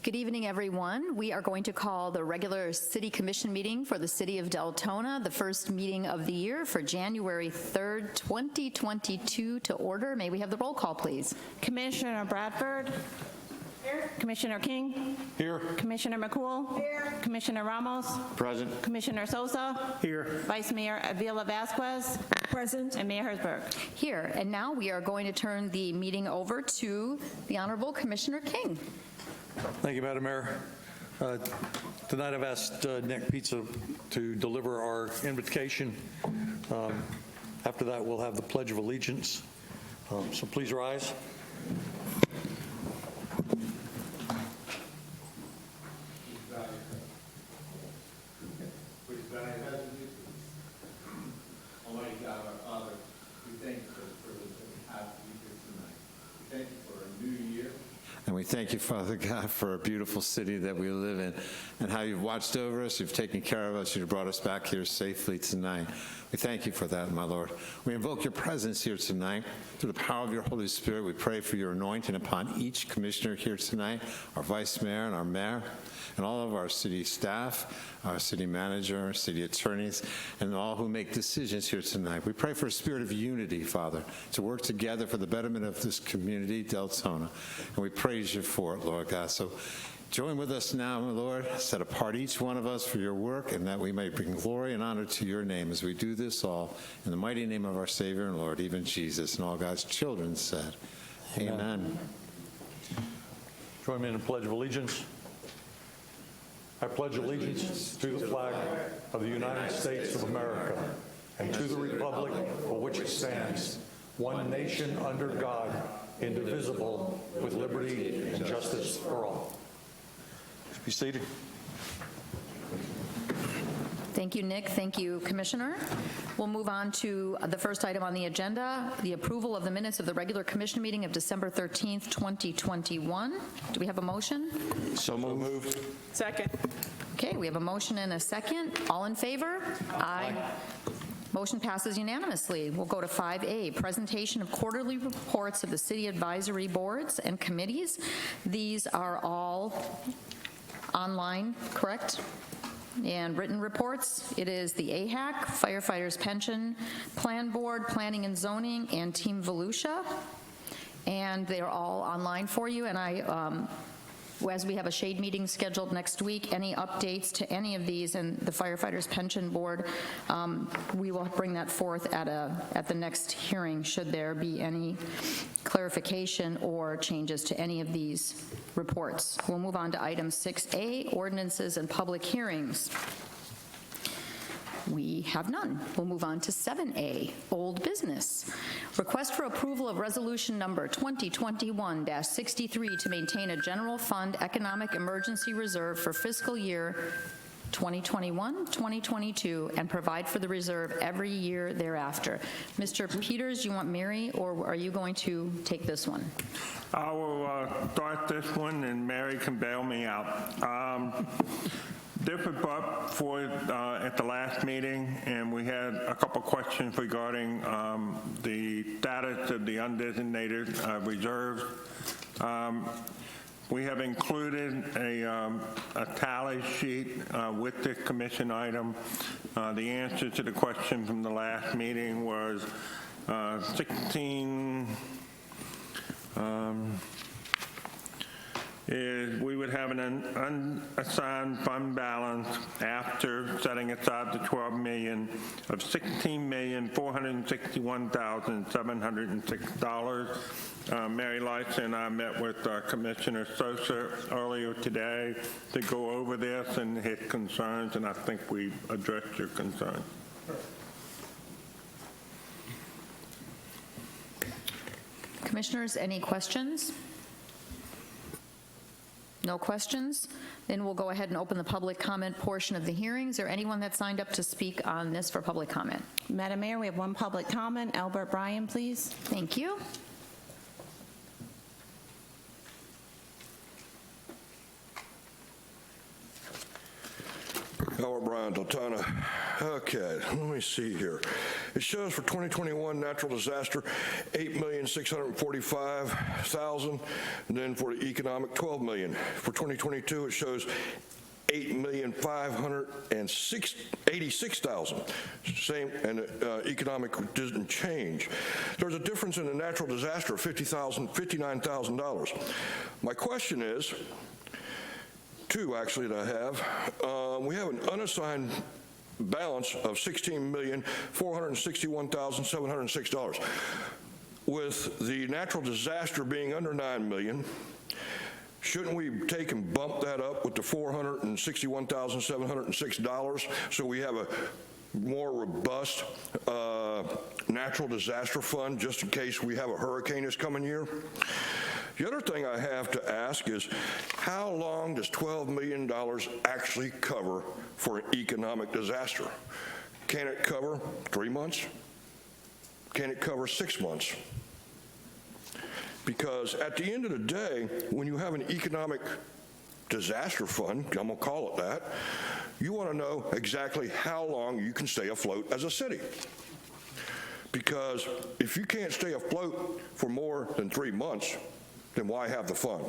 Good evening, everyone. We are going to call the regular City Commission meeting for the City of Deltona, the first meeting of the year for January 3rd, 2022 to order. May we have the roll call, please? Commissioner Bradford. Here. Commissioner King. Here. Commissioner McCool. Here. Commissioner Ramos. Present. Commissioner Sosa. Here. Vice Mayor Avila Vasquez. Present. And Mayor Herzberg. Here. And now we are going to turn the meeting over to the Honorable Commissioner King. Thank you, Madam Mayor. Tonight I've asked Nick Pizza to deliver our invocation. After that, we'll have the Pledge of Allegiance. So please rise. Almighty God, our Father, we thank you for the privilege that we have to be here tonight. We thank you for a new year. And we thank you, Father God, for a beautiful city that we live in and how you've watched over us, you've taken care of us, you've brought us back here safely tonight. We thank you for that, my Lord. We invoke your presence here tonight. Through the power of your Holy Spirit, we pray for your anointing upon each commissioner here tonight, our vice mayor and our mayor, and all of our city staff, our city manager, our city attorneys, and all who make decisions here tonight. We pray for a spirit of unity, Father, to work together for the betterment of this community, Deltona. And we praise you for it, Lord God. So join with us now, my Lord. Set apart each one of us for your work, and that we may bring glory and honor to your name as we do this all in the mighty name of our Savior and Lord, even Jesus, and all God's children said, Amen. Join me in the Pledge of Allegiance. I pledge allegiance to the flag of the United States of America and to the republic for which it stands, one nation under God, indivisible, with liberty and justice for all. Be seated. Thank you, Nick. Thank you, Commissioner. We'll move on to the first item on the agenda, the approval of the minutes of the regular commission meeting of December 13th, 2021. Do we have a motion? So moved. Second. Okay, we have a motion and a second. All in favor? Aye. Motion passes unanimously. We'll go to 5A, presentation of quarterly reports of the city advisory boards and committees. These are all online, correct? And written reports. It is the AHAC, Firefighters Pension Plan Board, Planning and Zoning, and Team Volusia. And they're all online for you. And as we have a shade meeting scheduled next week, any updates to any of these and the Firefighters Pension Board, we will bring that forth at the next hearing should there be any clarification or changes to any of these reports. We'll move on to item 6A, ordinances and public hearings. We have none. We'll move on to 7A, old business. Request for approval of resolution number 2021-63 to maintain a general fund economic emergency reserve for fiscal year 2021-2022 and provide for the reserve every year thereafter. Mr. Peters, you want Mary, or are you going to take this one? I will start this one, and Mary can bail me out. This was brought forward at the last meeting, and we had a couple questions regarding the status of the undesignated reserves. We have included a tally sheet with this commission item. The answer to the question from the last meeting was 16. We would have an unassigned fund balance after setting aside the $12 million of $16,461,706. Mary Lyson and I met with Commissioner Sosa earlier today to go over this and his concerns, and I think we addressed your concerns. Commissioners, any questions? No questions? Then we'll go ahead and open the public comment portion of the hearings. Is there anyone that signed up to speak on this for public comment? Madam Mayor, we have one public comment. Albert Bryan, please. Thank you. Howard Bryan, Deltona. Okay, let me see here. It shows for 2021 natural disaster, $8,645,000, and then for the economic, $12 million. For 2022, it shows $8,586,000. Same, and economic didn't change. There's a difference in the natural disaster of $59,000. My question is, two actually that I have. We have an unassigned balance of $16,461,706. With the natural disaster being under $9 million, shouldn't we take and bump that up with the $461,706 so we have a more robust natural disaster fund just in case we have a hurricane this coming year? The other thing I have to ask is, how long does $12 million actually cover for an economic disaster? Can it cover 3 months? Can it cover 6 months? Because at the end of the day, when you have an economic disaster fund, I'm going to call it that, you want to know exactly how long you can stay afloat as a city. Because if you can't stay afloat for more than 3 months, then why have the fund?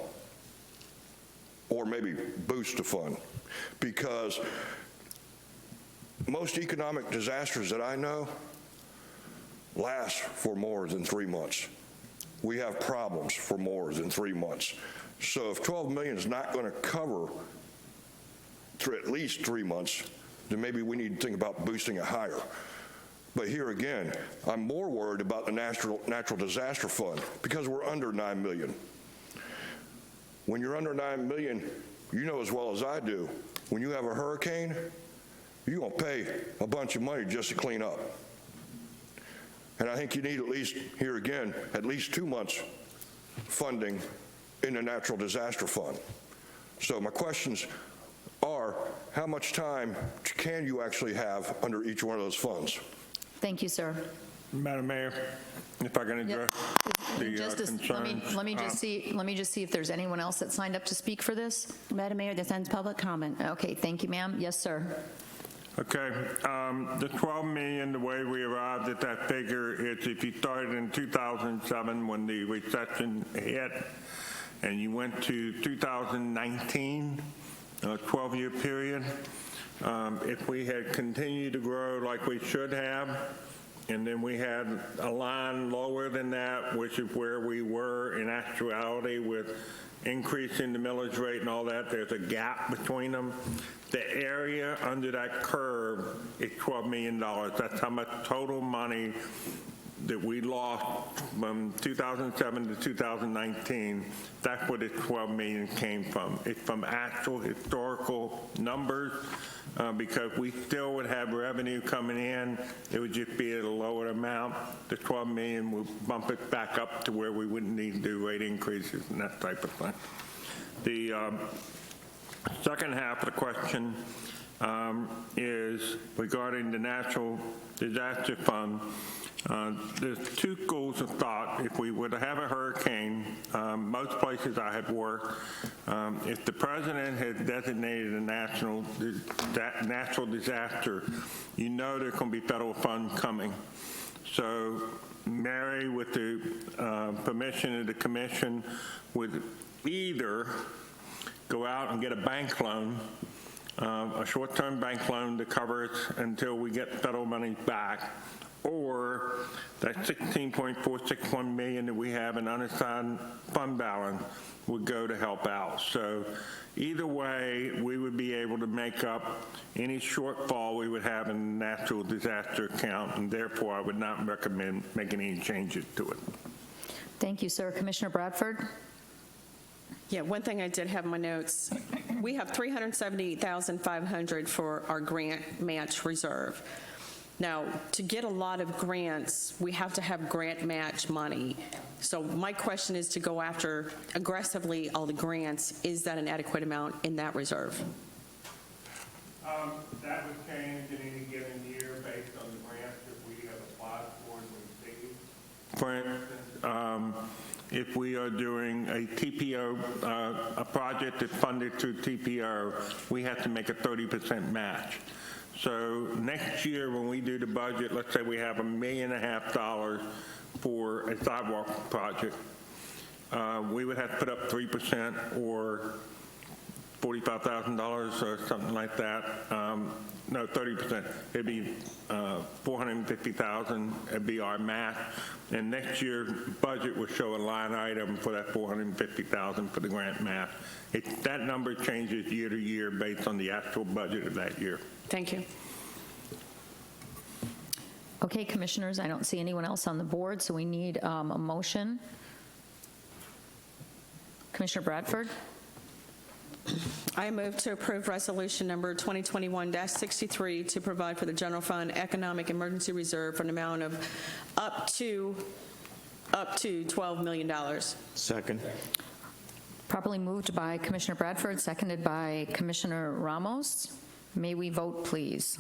Or maybe boost the fund. Because most economic disasters that I know last for more than 3 months. We have problems for more than 3 months. So if 12 million is not going to cover through at least 3 months, then maybe we need to think about boosting it higher. But here again, I'm more worried about the natural disaster fund because we're under 9 million. When you're under 9 million, you know as well as I do, when you have a hurricane, you're going to pay a bunch of money just to clean up. And I think you need at least, here again, at least 2 months funding in the natural disaster fund. So my questions are, how much time can you actually have under each one of those funds? Thank you, sir. Madam Mayor, if I can address the concerns. Let me just see if there's anyone else that signed up to speak for this. Madam Mayor, this ends public comment. Okay, thank you, ma'am. Yes, sir. Okay, the 12 million, the way we arrived at that figure is if you started in 2007 when the recession hit and you went to 2019, a 12-year period, if we had continued to grow like we should have, and then we had a line lower than that, which is where we were in actuality with increasing the millage rate and all that, there's a gap between them. The area under that curve is $12 million. That's how much total money that we lost from 2007 to 2019. That's where the 12 million came from. It's from actual historical numbers because we still would have revenue coming in. It would just be at a lower amount. The 12 million would bump it back up to where we wouldn't need to do rate increases and that type of thing. The second half of the question is regarding the Natural Disaster Fund. There's two schools of thought. If we were to have a hurricane, most places I have worked, if the president had designated a natural disaster, you know there's going to be federal funds coming. So Mary, with the permission of the commission, would either go out and get a bank loan, a short-term bank loan to cover it until we get federal money back, or that $16.461 million that we have in unassigned fund balance would go to help out. So either way, we would be able to make up any shortfall we would have in the natural disaster account, and therefore I would not recommend making any changes to it. Thank you, sir. Commissioner Bradford? Yeah, one thing I did have in my notes, we have $378,500 for our grant match reserve. Now, to get a lot of grants, we have to have grant match money. So my question is to go after aggressively all the grants. Is that an adequate amount in that reserve? That would change in any given year based on the grants that we have applied for and received. For instance, if we are doing a TPO, a project that's funded through TPO, we have to make a 30% match. So next year when we do the budget, let's say we have $1.5 million for a sidewalk project, we would have to put up 3% or $45,000 or something like that. No, 30%. It'd be $450,000. It'd be our match. And next year's budget will show a line item for that $450,000 for the grant match. That number changes year to year based on the actual budget of that year. Thank you. Okay, commissioners, I don't see anyone else on the board, so we need a motion. Commissioner Bradford? I move to approve resolution number 2021-63 to provide for the general fund economic emergency reserve for an amount of up to $12 million. Second. Properly moved by Commissioner Bradford, seconded by Commissioner Ramos. May we vote, please?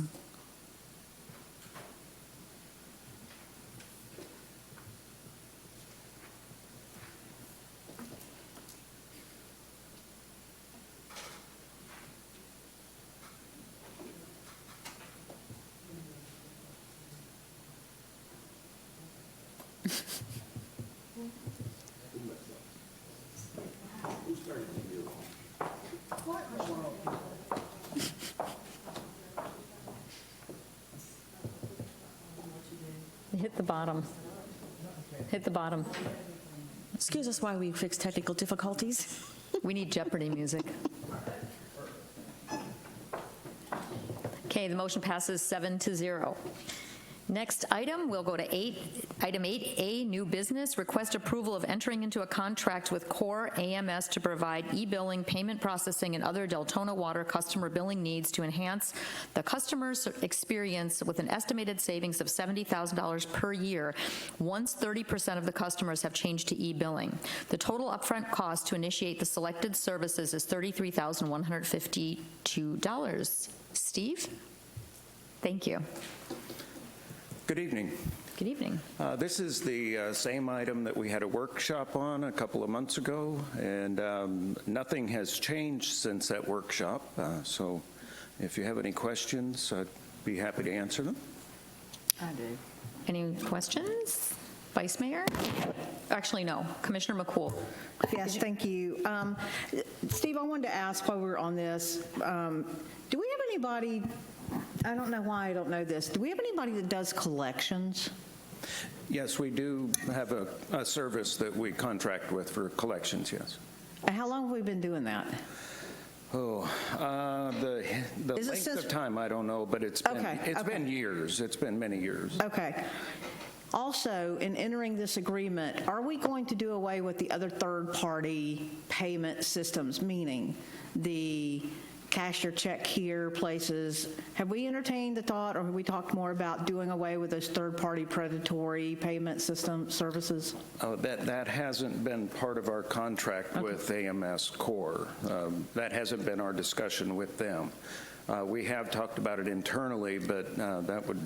Hit the bottom. Hit the bottom. Excuse us while we fix technical difficulties. We need Jeopardy music. Okay, the motion passes 7-0. Next item, we'll go to item 8A, new business, request approval of entering into a contract with Core AMS to provide e-billing, payment processing, and other Deltona Water customer billing needs to enhance the customer's experience with an estimated savings of $70,000 per year once 30% of the customers have changed to e-billing. The total upfront cost to initiate the selected services is $33,152. Steve? Thank you. Good evening. Good evening. This is the same item that we had a workshop on a couple of months ago, and nothing has changed since that workshop. So if you have any questions, I'd be happy to answer them. I do. Any questions? Vice Mayor? Actually, no. Commissioner McCool. Yes, thank you. Steve, I wanted to ask while we were on this, do we have anybody, I don't know why I don't know this, do we have anybody that does collections? Yes, we do have a service that we contract with for collections, yes. And how long have we been doing that? Oh, the length of time, I don't know, but it's been years. It's been many years. Okay. Also, in entering this agreement, are we going to do away with the other third-party payment systems, meaning the cash your check here places? Have we entertained the thought, or have we talked more about doing away with those third-party predatory payment system services? Oh, that hasn't been part of our contract with AMS Core. That hasn't been our discussion with them. We have talked about it internally, but that would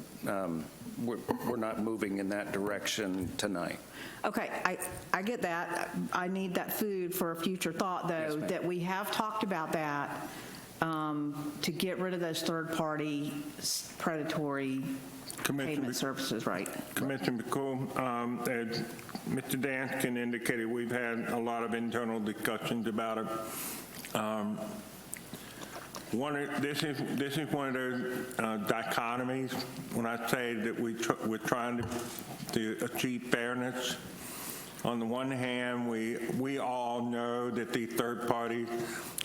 we're not moving in that direction tonight. Okay, I get that. I need that food for a future thought, though, Yes, that we have talked about that to get rid of those third-party predatory payment services, right? Commissioner McCool, as Mr. Danskin indicated, we've had a lot of internal discussions about it. This is one of those dichotomies when I say that we're trying to achieve fairness. On the one hand, we all know that these third parties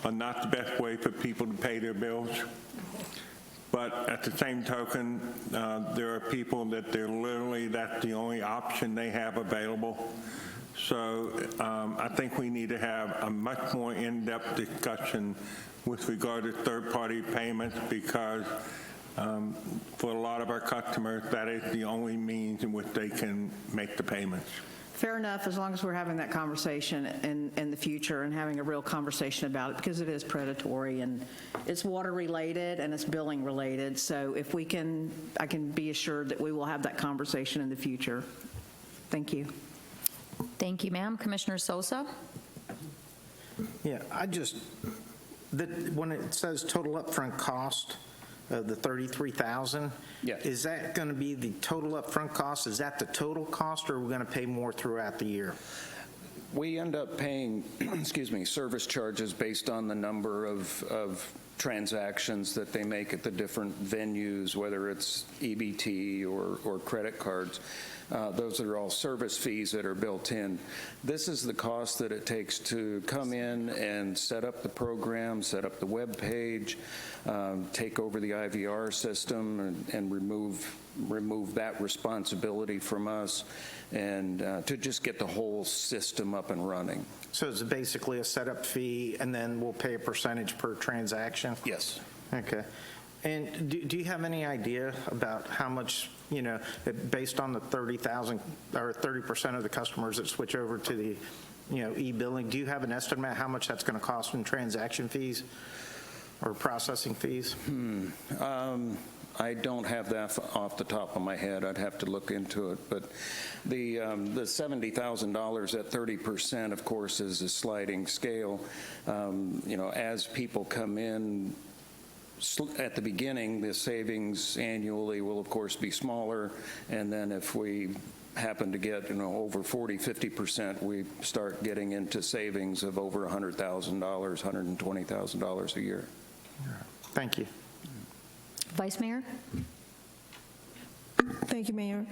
are not the best way for people to pay their bills. But at the same token, there are people that that's the only option they have available. So I think we need to have a much more in-depth discussion with regard to third-party payments, because for a lot of our customers, that is the only means in which they can make the payments. Fair enough, as long as we're having that conversation in the future and having a real conversation about it, because it is predatory and it's water related and it's billing related. So if we can, I can be assured that we will have that conversation in the future. Thank you. Thank you, ma'am. Commissioner Sosa? Yeah, when it says total upfront cost of the $33,000, Yes. is that going to be the total upfront cost? Is that the total cost, or are we going to pay more throughout the year? We end up paying, service charges based on the number of transactions that they make at the different venues, whether it's EBT or credit cards. Those are all service fees that are built in. This is the cost that it takes to come in and set up the program, set up the web page, take over the IVR system and remove that responsibility from us, and to just get the whole system up and running. So it's basically a setup fee, and then we'll pay a percentage per transaction? Yes. Okay. And do you have any idea about how much, based on the 30,000 or 30% of the customers that switch over to the, e-billing, do you have an estimate how much that's going to cost in transaction fees or processing fees? I don't have that off the top of my head. I'd have to look into it. But the $70,000 at 30%, of course, is a sliding scale. As people come in, at the beginning, the savings annually will, of course, be smaller. And then if we happen to get, over 40, 50%, we start getting into savings of over $100,000, $120,000 a year. Thank you. Vice Mayor? Thank you, Mayor.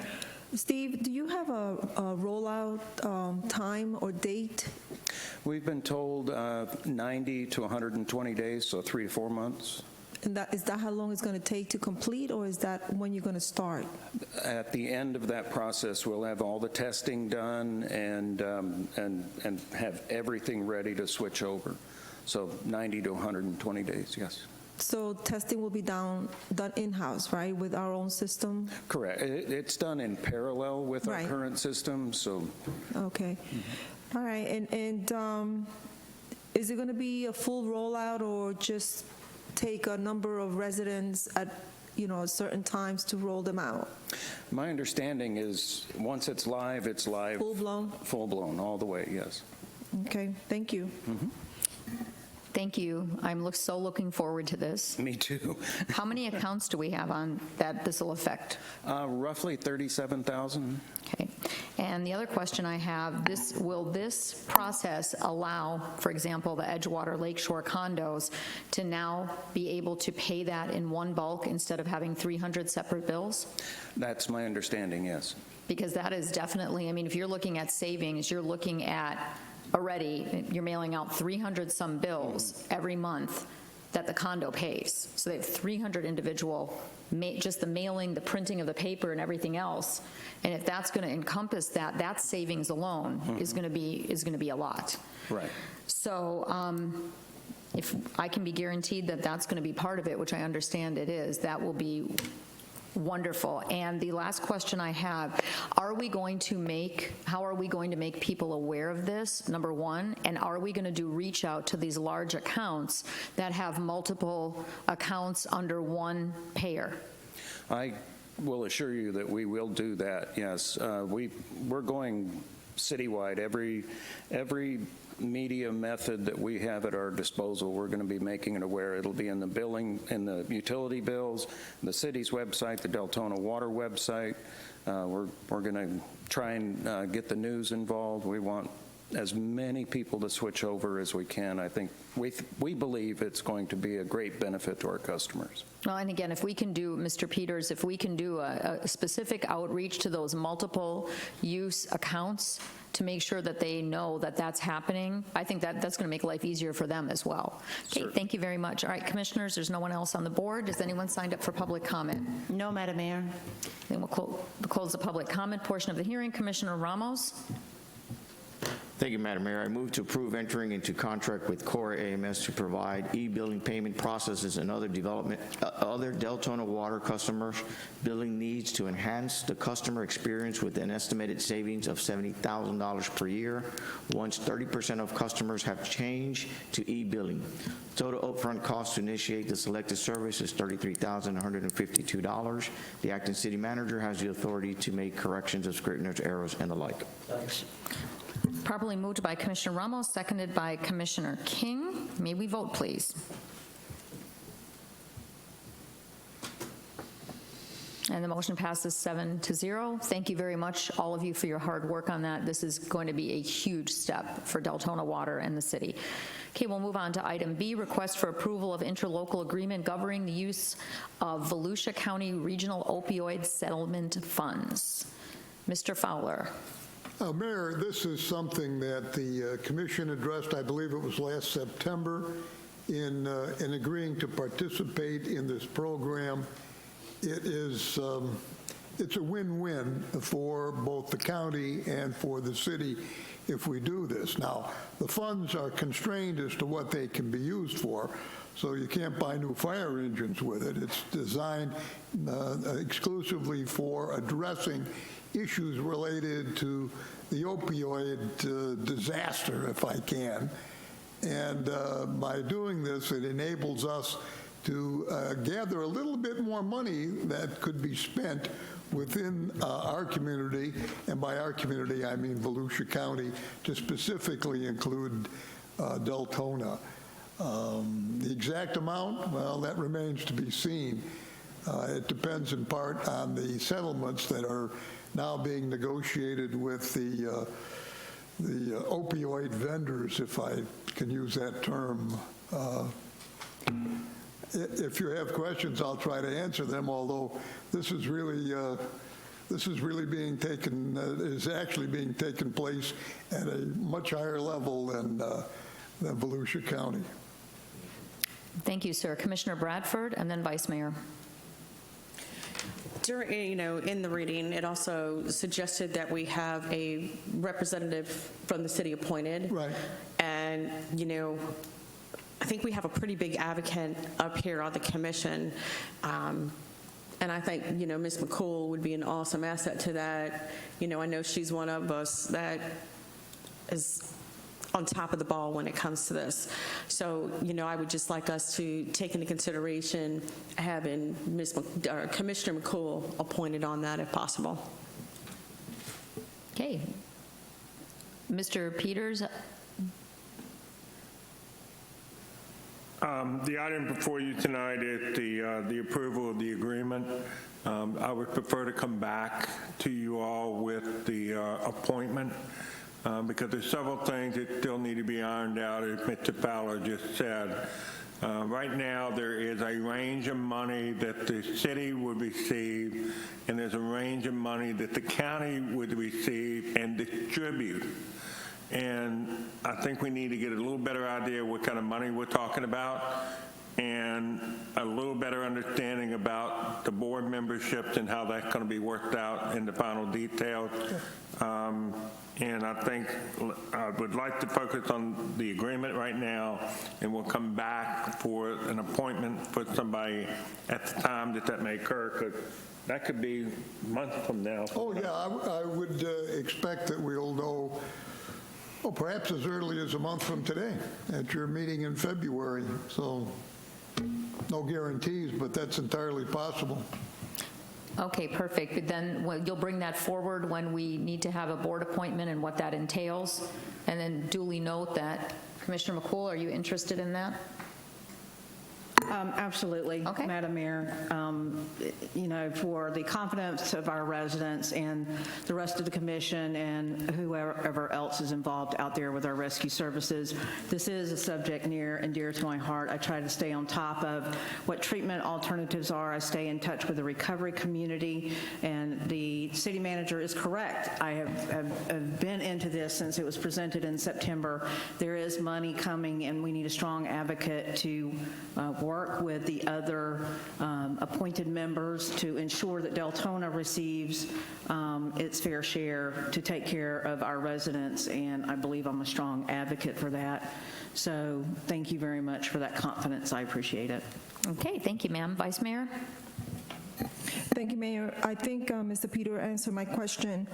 Steve, do you have a rollout time or date? We've been told 90 to 120 days, so 3 to 4 months. And is that how long it's going to take to complete, or is that when you're going to start? At the end of that process, we'll have all the testing done and have everything ready to switch over. So 90 to 120 days, yes. So testing will be done in-house, right, with our own system? Correct. It's done in parallel with our current system, so. Okay. All right. And is it going to be a full rollout, or just take a number of residents at certain times to roll them out? My understanding is once it's live, it's live. Full blown? Full blown, all the way, yes. Okay. Thank you. Thank you. I'm so looking forward to this. Me too. How many accounts do we have on that this will affect? Roughly 37,000. Okay. And the other question I have, will this process allow, for example, the Edgewater Lakeshore condos to now be able to pay that in one bulk instead of having 300 separate bills? That's my understanding, yes. Because that is definitely, if you're looking at savings, you're looking at already, you're mailing out 300 some bills every month that the condo pays. So they have 300 individual, just the mailing, the printing of the paper and everything else. And if that's going to encompass that savings alone is going to be a lot. Right. So if I can be guaranteed that that's going to be part of it, which I understand it is, that will be wonderful. And the last question I have, how are we going to make people aware of this, number one, and are we going to do reach out to these large accounts that have multiple accounts under one payer? I will assure you that we will do that, yes. We're going citywide. Every media method that we have at our disposal, we're going to be making it aware. It'll be in the billing, in the utility bills, the city's website, the Deltona Water website. We're going to try and get the news involved. We want as many people to switch over as we can. I think we believe it's going to be a great benefit to our customers. Well, and again, if we can do, Mr. Peters, if we can do a specific outreach to those multiple use accounts to make sure that they know that that's happening, I think that's going to make life easier for them as well. Okay, thank you very much. All right, commissioners, there's no one else on the board. Has anyone signed up for public comment? No, Madam Mayor. Then we'll close the public comment portion of the hearing. Commissioner Ramos? Thank you, Madam Mayor. I move to approve entering into contract with Core AMS to provide e-billing payment processes and other Deltona Water customers' billing needs to enhance the customer experience with an estimated savings of $70,000 per year once 30% of customers have changed to e-billing. Total upfront cost to initiate the selected service is $33,152. The acting city manager has the authority to make corrections of scrivener's errors and the like. Thanks. Properly moved by Commissioner Ramos, seconded by Commissioner King. May we vote, please? And the motion passes 7-0. Thank you very much, all of you, for your hard work on that. This is going to be a huge step for Deltona Water and the city. Okay, we'll move on to item B, request for approval of interlocal agreement governing the use of Volusia County Regional Opioid Settlement Funds. Mr. Fowler. Mayor, this is something that the commission addressed, I believe it was last September, in agreeing to participate in this program. It is, it's a win-win for both the county and for the city if we do this. Now, the funds are constrained as to what they can be used for, so you can't buy new fire engines with it. It's designed exclusively for addressing issues related to the opioid disaster, if I can. And by doing this, it enables us to gather a little bit more money that could be spent within our community, and by our community I mean Volusia County, to specifically include Deltona. The exact amount, well, that remains to be seen. It depends in part on the settlements that are now being negotiated with the opioid vendors, if I can use that term. If you have questions, I'll try to answer them, although this is really being taken, is actually being taken place at a much higher level than Volusia County. Thank you, sir. Commissioner Bradford, and then Vice Mayor. During, in the reading, it also suggested that we have a representative from the city appointed. Right. And, I think we have a pretty big advocate up here on the commission. And I think, Ms. McCool would be an awesome asset to that. I know she's one of us that is on top of the ball when it comes to this. So, I would just like us to take into consideration having Commissioner McCool appointed on that if possible. Okay. Mr. Peters. The item before you tonight is the approval of the agreement. I would prefer to come back to you all with the appointment because there's several things that still need to be ironed out, as Mr. Fowler just said. Right now, there is a range of money that the city would receive, and there's a range of money that the county would receive and distribute. And I think we need to get a little better idea what kind of money we're talking about and a little better understanding about the board memberships and how that's going to be worked out in the final details. And I think I would like to focus on the agreement right now, and we'll come back for an appointment for somebody at the time that may occur, because that could be months from now. Oh, yeah, I would expect that we'll know, perhaps as early as a month from today at your meeting in February. So no guarantees, but that's entirely possible. Okay, perfect. But then you'll bring that forward when we need to have a board appointment and what that entails, and then duly note that. Commissioner McCool, are you interested in that? Absolutely, Okay. Madam Mayor. For the confidence of our residents and the rest of the commission and whoever else is involved out there with our rescue services, this is a subject near and dear to my heart. I try to stay on top of what treatment alternatives are. I stay in touch with the recovery community, and the city manager is correct. I have been into this since it was presented in September. There is money coming, and we need a strong advocate to work with the other appointed members to ensure that Deltona receives its fair share to take care of our residents, and I believe I'm a strong advocate for that. So thank you very much for that confidence. I appreciate it. Okay, thank you, ma'am. Vice Mayor? Thank you, Mayor. I think Mr. Peter answered my question,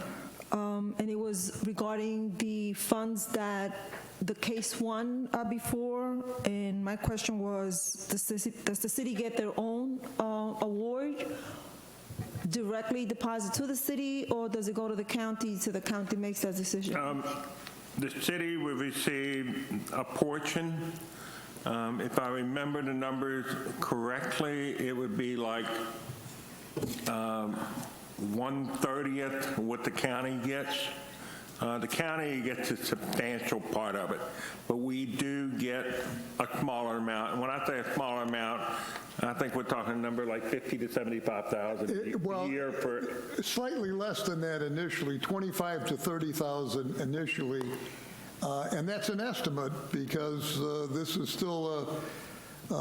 and it was regarding the funds that the case won before, and my question was, does the city get their own award directly deposit to the city, or does it go to the county so the county makes that decision? The city will receive a portion. If I remember the numbers correctly, it would be like 1/30th what the county gets. The county gets a substantial part of it, but we do get a smaller amount. And when I say a smaller amount, I think we're talking a number like 50 to 75,000 a year for. Slightly less than that initially, 25 to 30,000 initially, and that's an estimate because this is still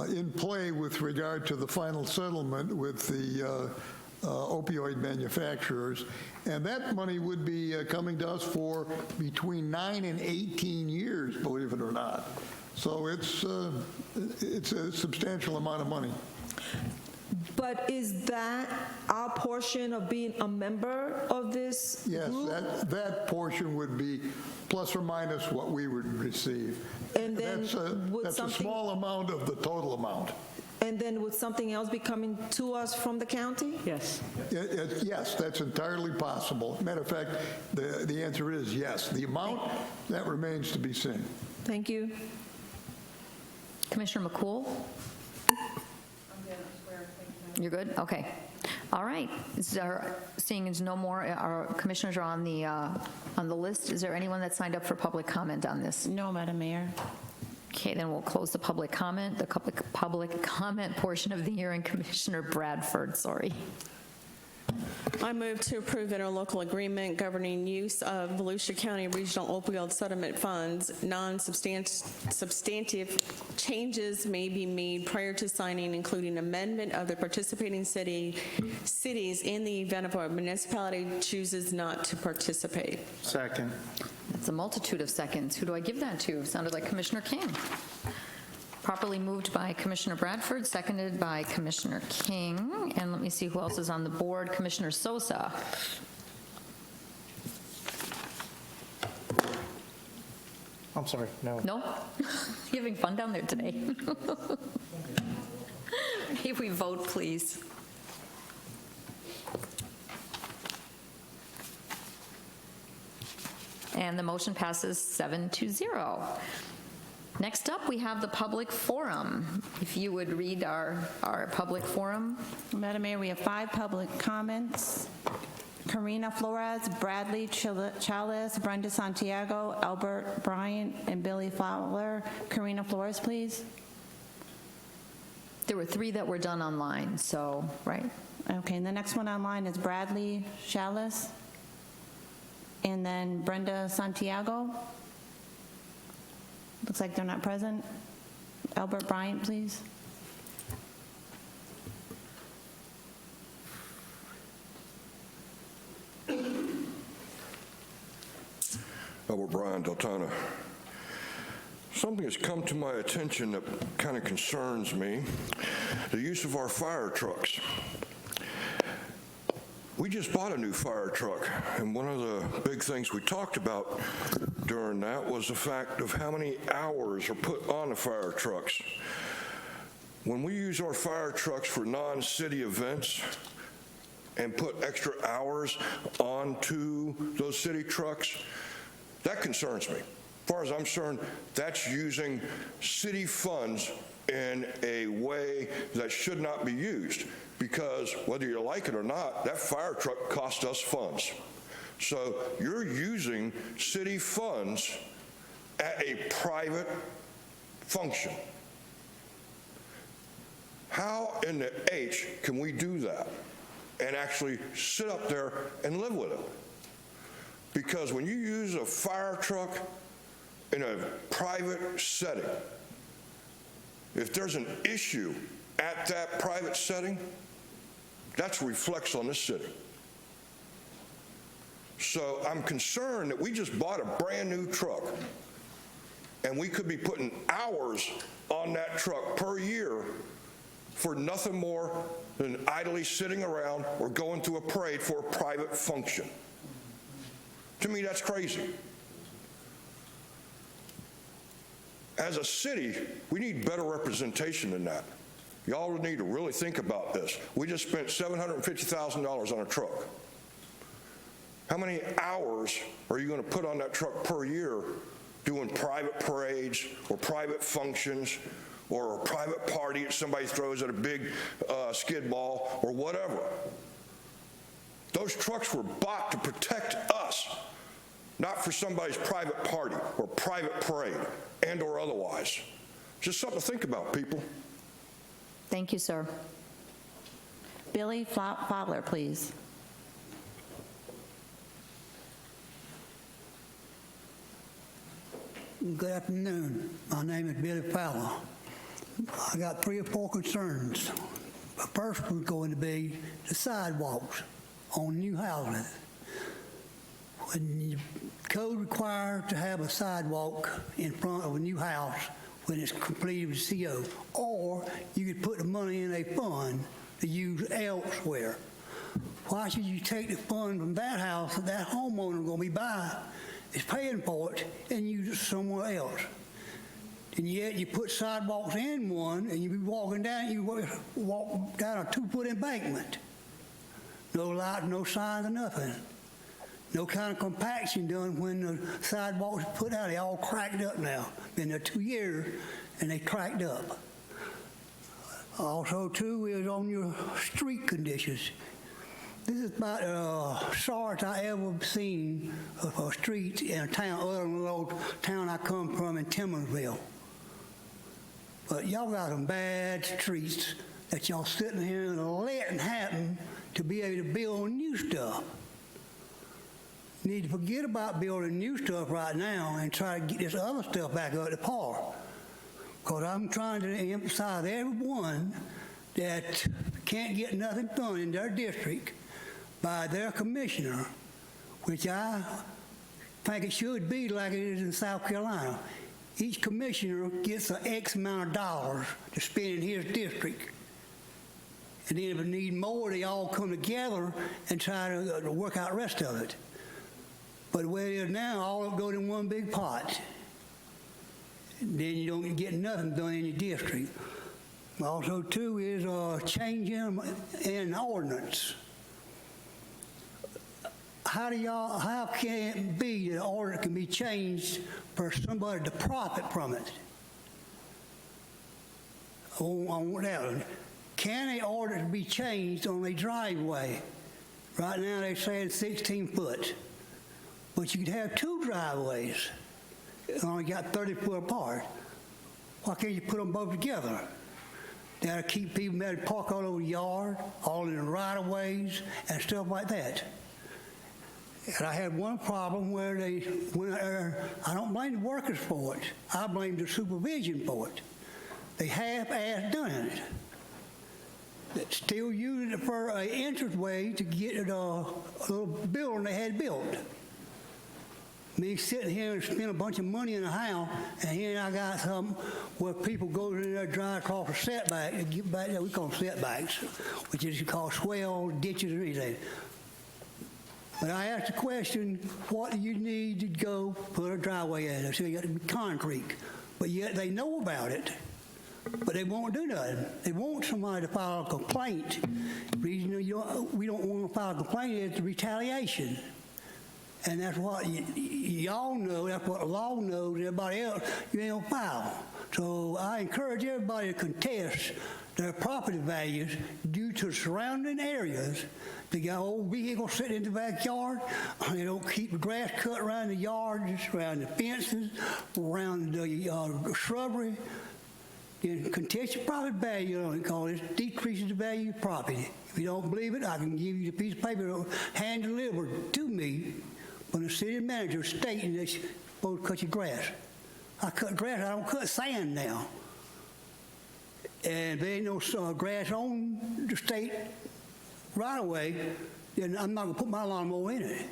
in play with regard to the final settlement with the opioid manufacturers, and that money would be coming to us for between 9 and 18 years, believe it or not. So it's a substantial amount of money. But is that our portion of being a member of this Yes, group? that portion would be plus or minus what we would receive. And then that's a small amount of the total amount. And then would something else be coming to us from the county? Yes. Yes, that's entirely possible. Matter of fact, the answer is yes. The amount, that remains to be seen. Thank you. Commissioner McCool? You're good? Okay. All right. Seeing as no more our commissioners are on the list, is there anyone that signed up for public comment on this? No, Madam Mayor. Okay, then we'll close the public comment portion of the hearing. Commissioner Bradford, sorry. I move to approve interlocal agreement governing use of Volusia County Regional Opioid Settlement Funds. Non-substantive changes may be made prior to signing, including amendment of the participating cities in the event of a municipality chooses not to participate. Second. It's a multitude of seconds. Who do I give that to? Sounded like Commissioner King. Properly moved by Commissioner Bradford, seconded by Commissioner King. And let me see who else is on the board. Commissioner Sosa. I'm sorry, no. No? You having fun down there today? Okay, we vote, please. And the motion passes 7-0. Next up, we have the public forum. If you would read our public forum. Madam Mayor, we have 5 public comments. Karina Flores, Bradley Chalice, Brenda Santiago, Albert Bryant, and Billy Fowler. Karina Flores, please. There were 3 that were done online, so, right? Okay, and the next one online is Bradley Chalice, and then Brenda Santiago. Looks like they're not present. Albert Bryant, please. Albert Bryant, Deltona. Something has come to my attention that kind of concerns me, the use of our fire trucks. We just bought a new fire truck, and one of the big things we talked about during that was the fact of how many hours are put on the fire trucks. When we use our fire trucks for non-city events and put extra hours onto those city trucks, that concerns me. As far as I'm concerned, that's using city funds in a way that should not be used, because whether you like it or not, that fire truck cost us funds. So you're using city funds at a private function. How in the H can we do that and actually sit up there and live with it? Because when you use a fire truck in a private setting, if there's an issue at that private setting, that reflects on the city. So I'm concerned that we just bought a brand new truck and we could be putting hours on that truck per year for nothing more than idly sitting around or going to a parade for a private function. To me, that's crazy. As a city, we need better representation than that. Y'all need to really think about this. We just spent $750,000 on a truck. How many hours are you going to put on that truck per year doing private parades or private functions or a private party that somebody throws at a big skid ball or whatever? Those trucks were bought to protect us, not for somebody's private party or private parade and or otherwise. Just something to think about, people. Thank you, sir. Billy Fowler, please. Good afternoon. My name is Billy Fowler. I got 3 or 4 concerns. The first one's going to be the sidewalks on new houses. When the code requires to have a sidewalk in front of a new house when it's completed with CO, or you could put the money in a fund to use elsewhere. Why should you take the fund from that house that that homeowner is going to be buying, is paying for it, and use it somewhere else? And yet you put sidewalks in one, and you be walking down, you walk down a 2-foot embankment. No light, no signs, or nothing. No kind of compaction done when the sidewalks are put out. They all cracked up now. Been there 2 years, and they cracked up. Also, too, is on your street conditions. This is about the sorest I ever seen of a street in a town other than the little town I come from in Timminsville. But y'all got some bad streets that y'all sitting here and letting happen to be able to build new stuff. Need to forget about building new stuff right now and try to get this other stuff back up to par. Because I'm trying to emphasize everyone that can't get nothing done in their district by their commissioner, which I think it should be like it is in South Carolina. Each commissioner gets an X amount of dollars to spend in his district. And then if they need more, they all come together and try to work out the rest of it. But the way it is now, all of it goes in one big pot. And then you don't get nothing done in your district. Also, too, is changing an ordinance. How can it be that an ordinance can be changed for somebody to profit from it? I want that one. Can an ordinance be changed on a driveway? Right now they're saying 16 foot. But you could have 2 driveways. They only got 30 foot apart. Why can't you put them both together? That'll keep people from to park all over the yard, all in the right-of-ways, and stuff like that. And I had one problem where I don't blame the workers for it. I blame the supervision for it. They half-assed done it. That still using it for an entranceway to get a little building they had built. Me sitting here and spend a bunch of money in a house, and here I got something where people go in there, drive across a setback, and get back there. We call them setbacks, which is called swell, ditches, or anything. But I asked the question, what do you need to go put a driveway in? They said you got to be concrete. But yet they know about it, but they won't do nothing. They want somebody to file a complaint. The reason we don't want to file a complaint is the retaliation. And that's what y'all know, that's what the law knows, everybody else, you ain't gonna file. So I encourage everybody to contest their property values due to surrounding areas. They got old vehicles sitting in the backyard. They don't keep the grass cut around the yards, around the fences, around the shrubbery. Then contest your property value on it, because it decreases the value of property. If you don't believe it, I can give you the piece of paper hand delivered to me when the city manager stating that you're supposed to cut your grass. I cut grass, I don't cut sand now. And if there ain't no grass on the state right away, then I'm not gonna put my lawnmower in it.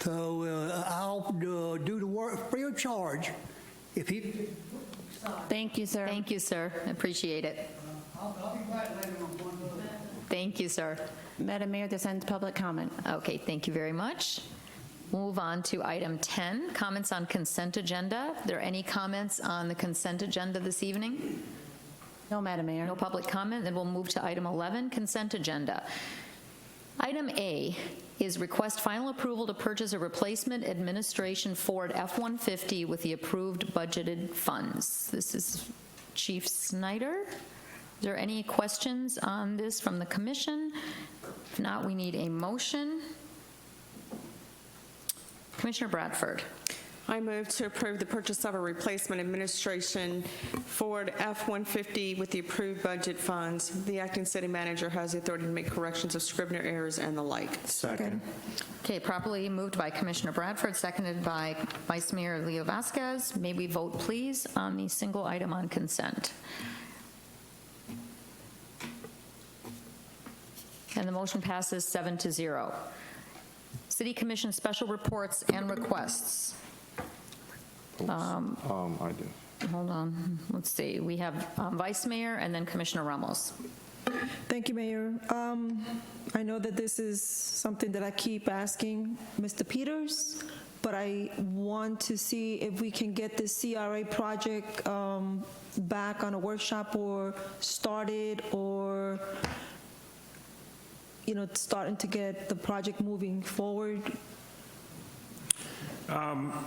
So I'll do the work free of charge. If he. Thank you, sir. Thank you, sir. I appreciate it. I'll be back later on one other. Thank you, sir. Madam Mayor, this ends public comment. Okay, thank you very much. Move on to item 10, comments on consent agenda. Are there any comments on the consent agenda this evening? No, Madam Mayor. No public comment. Then we'll move to item 11, consent agenda. Item A is request final approval to purchase a replacement administration Ford F-150 with the approved budgeted funds. This is Chief Snyder. Is there any questions on this from the commission? If not, we need a motion. Commissioner Bradford. I move to approve the purchase of a replacement administration Ford F-150 with the approved budget funds. The acting city manager has the authority to make corrections of Scrivener errors and the like. Second. Okay, properly moved by Commissioner Bradford, seconded by Vice Mayor Leo Vasquez. May we vote, please, on the single item on consent? And the motion passes 7-0. City Commission special reports and requests. I do. Hold on, let's see. We have Vice Mayor and then Commissioner Ramos. Thank you, Mayor. I know that this is something that I keep asking Mr. Peters, but I want to see if we can get this CRA project back on a workshop or started, or starting to get the project moving forward.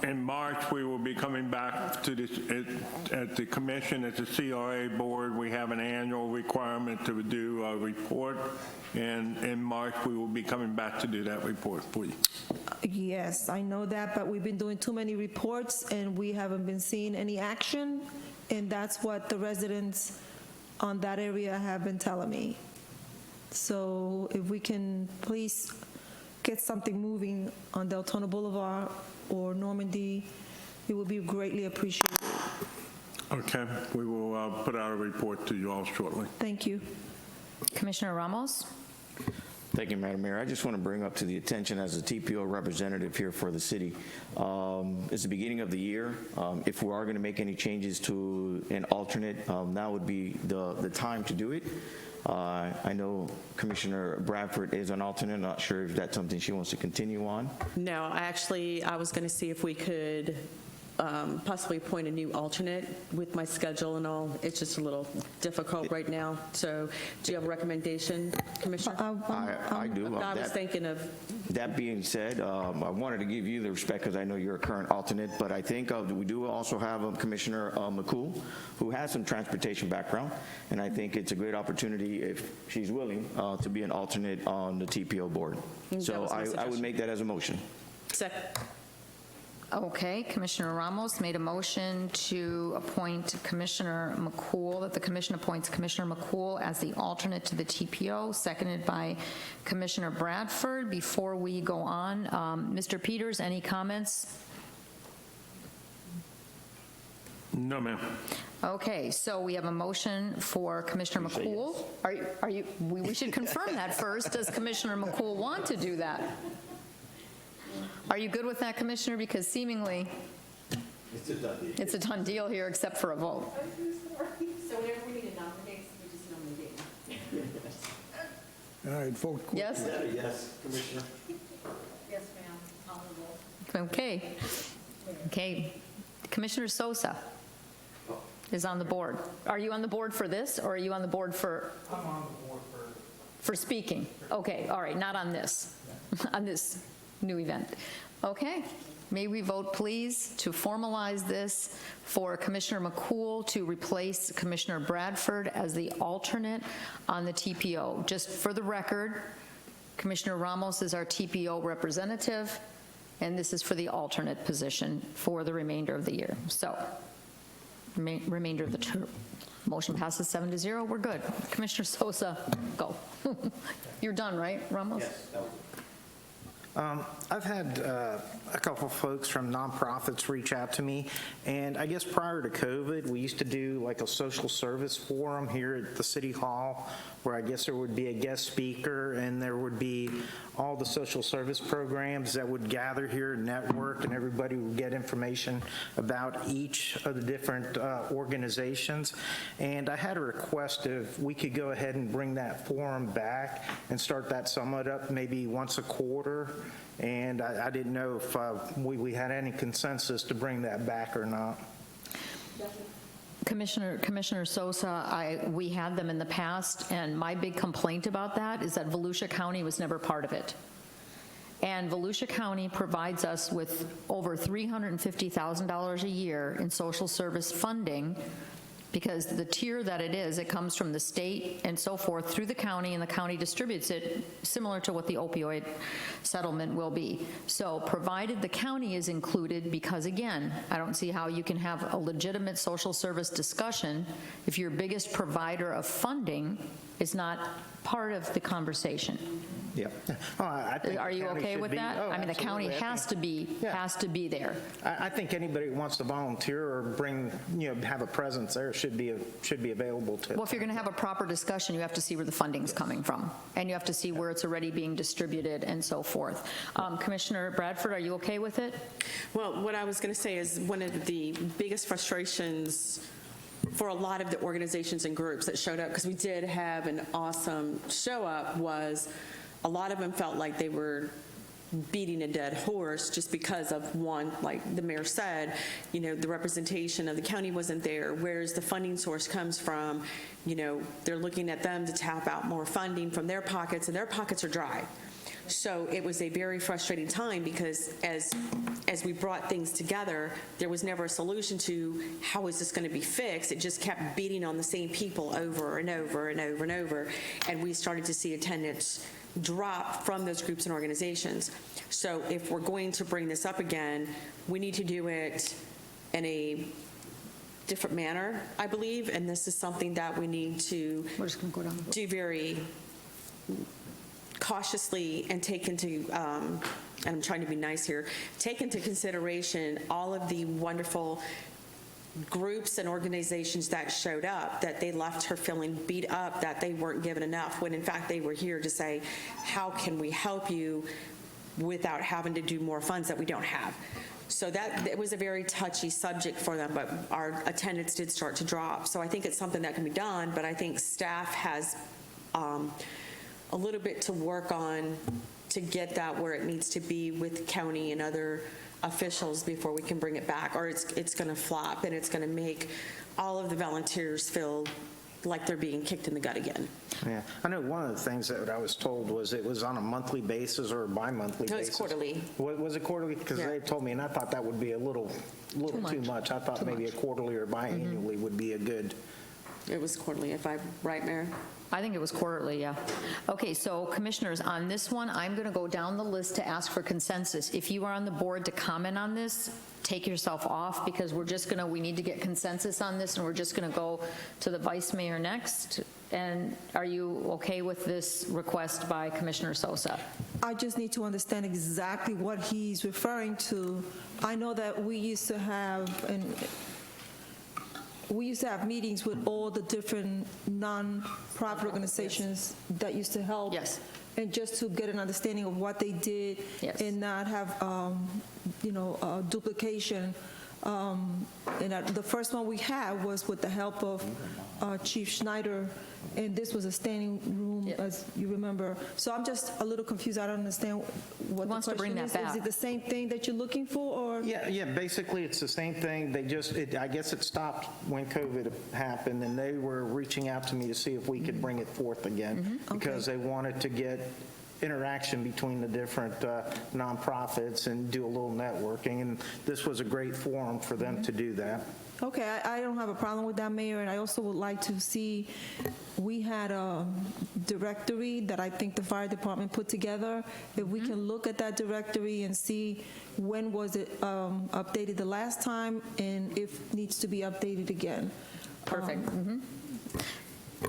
In March, we will be coming back to this, at the commission, at the CRA board. We have an annual requirement to do a report, and in March, we will be coming back to do that report for you. Yes, I know that, but we've been doing too many reports, and we haven't been seeing any action, and that's what the residents on that area have been telling me. So if we can please get something moving on Deltona Boulevard or Normandy, it would be greatly appreciated. Okay, we will put out a report to you all shortly. Thank you. Commissioner Ramos? Thank you, Madam Mayor. I just want to bring up to the attention as a TPO representative here for the city. It's the beginning of the year. If we are going to make any changes to an alternate, now would be the time to do it. I know Commissioner Bradford is an alternate. Not sure if that's something she wants to continue on. No, I was going to see if we could possibly appoint a new alternate with my schedule and all. It's just a little difficult right now. So do you have a recommendation, Commissioner? I do. I was thinking of... That being said, I wanted to give you the respect because I know you're a current alternate, but I think we do also have Commissioner McCool, who has some transportation background, and I think it's a great opportunity, if she's willing, to be an alternate on the TPO board. So I would make that as a motion. Second. Okay, Commissioner Ramos made a motion to appoint Commissioner McCool, that the commission appoints Commissioner McCool as the alternate to the TPO, seconded by Commissioner Bradford. Before we go on, Mr. Peters, any comments? No, ma'am. Okay, so we have a motion for Commissioner McCool. Are you? We should confirm that first. Does Commissioner McCool want to do that? Are you good with that, Commissioner? Because seemingly it's a done deal here, except for a vote. So whenever we need to nominate, we just nominate. All right, vote. Yes? Yes, Commissioner. Yes, ma'am. On the vote. Okay. Okay. Commissioner Sosa is on the board. Are you on the board for this, or are you on the board for? I'm on the board for speaking. Okay, all right, not on this, on this new event. Okay. May we vote, please, to formalize this for Commissioner McCool to replace Commissioner Bradford as the alternate on the TPO. Just for the record, Commissioner Ramos is our TPO representative, and this is for the alternate position for the remainder of the year. So, remainder of the term. Motion passes 7-0. We're good. Commissioner Sosa, go. You're done, right, Ramos? Yes. I've had a couple folks from nonprofits reach out to me, and I guess prior to COVID, we used to do like a social service forum here at the City Hall, where I guess there would be a guest speaker, and there would be all the social service programs that would gather here and network, and everybody would get information about each of the different organizations. And I had a request if we could go ahead and bring that forum back and start that somewhat up maybe once a quarter. And I didn't know if we had any consensus to bring that back or not. Commissioner Sosa, we had them in the past, and my big complaint about that is that Volusia County was never part of it. And Volusia County provides us with over $350,000 a year in social service funding, because the tier that it is, it comes from the state and so forth through the county, and the county distributes it similar to what the opioid settlement will be. So provided the county is included, because again, I don't see how you can have a legitimate social service discussion if your biggest provider of funding is not part of the conversation. Yeah. I think Are the you county okay should with be- that? oh, I mean, the county absolutely. has to be there. I think anybody who wants to volunteer or bring, have a presence there should be available to. Well, if you're going to have a proper discussion, you have to see where the funding's coming from, and you have to see where it's already being distributed and so forth. Commissioner Bradford, are you okay with it? Well, what I was going to say is one of the biggest frustrations for a lot of the organizations and groups that showed up, because we did have an awesome show up, was a lot of them felt like they were beating a dead horse just because of one, like the mayor said, the representation of the county wasn't there. Where's the funding source comes from? They're looking at them to tap out more funding from their pockets, and their pockets are dry. So it was a very frustrating time, because as we brought things together, there was never a solution to how is this going to be fixed. It just kept beating on the same people over and over and over and over, and we started to see attendance drop from those groups and organizations. So if we're going to bring this up again, we need to do it in a different manner, I believe, and this is something that we need to do very cautiously and take into, and I'm trying to be nice here, take into consideration all of the wonderful groups and organizations that showed up, that they left her feeling beat up, that they weren't given enough, when in fact they were here to say, how can we help you without having to do more funds that we don't have? So that it was a very touchy subject for them, but our attendance did start to drop. So I think it's something that can be done, but I think staff has a little bit to work on to get that where it needs to be with county and other officials before we can bring it back, or it's going to flop, and it's going to make all of the volunteers feel like they're being kicked in the gut again. Yeah, I know one of the things that I was told was it was on a monthly basis or a bi-monthly basis. No, it's quarterly. Was it quarterly? Because they told me, and I thought that would be a little too much. I thought maybe a quarterly or biannually would be a good. It was quarterly, if I'm right, Mayor? I think it was quarterly, yeah. Okay, so commissioners, on this one, I'm going to go down the list to ask for consensus. If you are on the board to comment on this, take yourself off, because we need to get consensus on this, and we're just going to go to the vice mayor next. And are you okay with this request by Commissioner Sosa? I just need to understand exactly what he's referring to. I know that we used to have meetings with all the different non-profit organizations that used to help. Yes. And just to get an understanding of what they did. Yes. And not have, duplication. And the first one we had was with the help of Chief Schneider, and this was a standing room, as you remember. So I'm just a little confused. I don't understand what the wants to bring question that is. back. Is it the same thing that you're looking for, or? Yeah, basically it's the same thing. I guess it stopped when COVID happened, and they were reaching out to me to see if we could bring it forth again, because they wanted to get interaction between the different nonprofits and do a little networking, and this was a great forum for them to do that. Okay, I don't have a problem with that, Mayor, and I also would like to see, we had a directory that I think the fire department put together. If we can look at that directory and see when was it updated the last time, and if needs to be updated again. Perfect.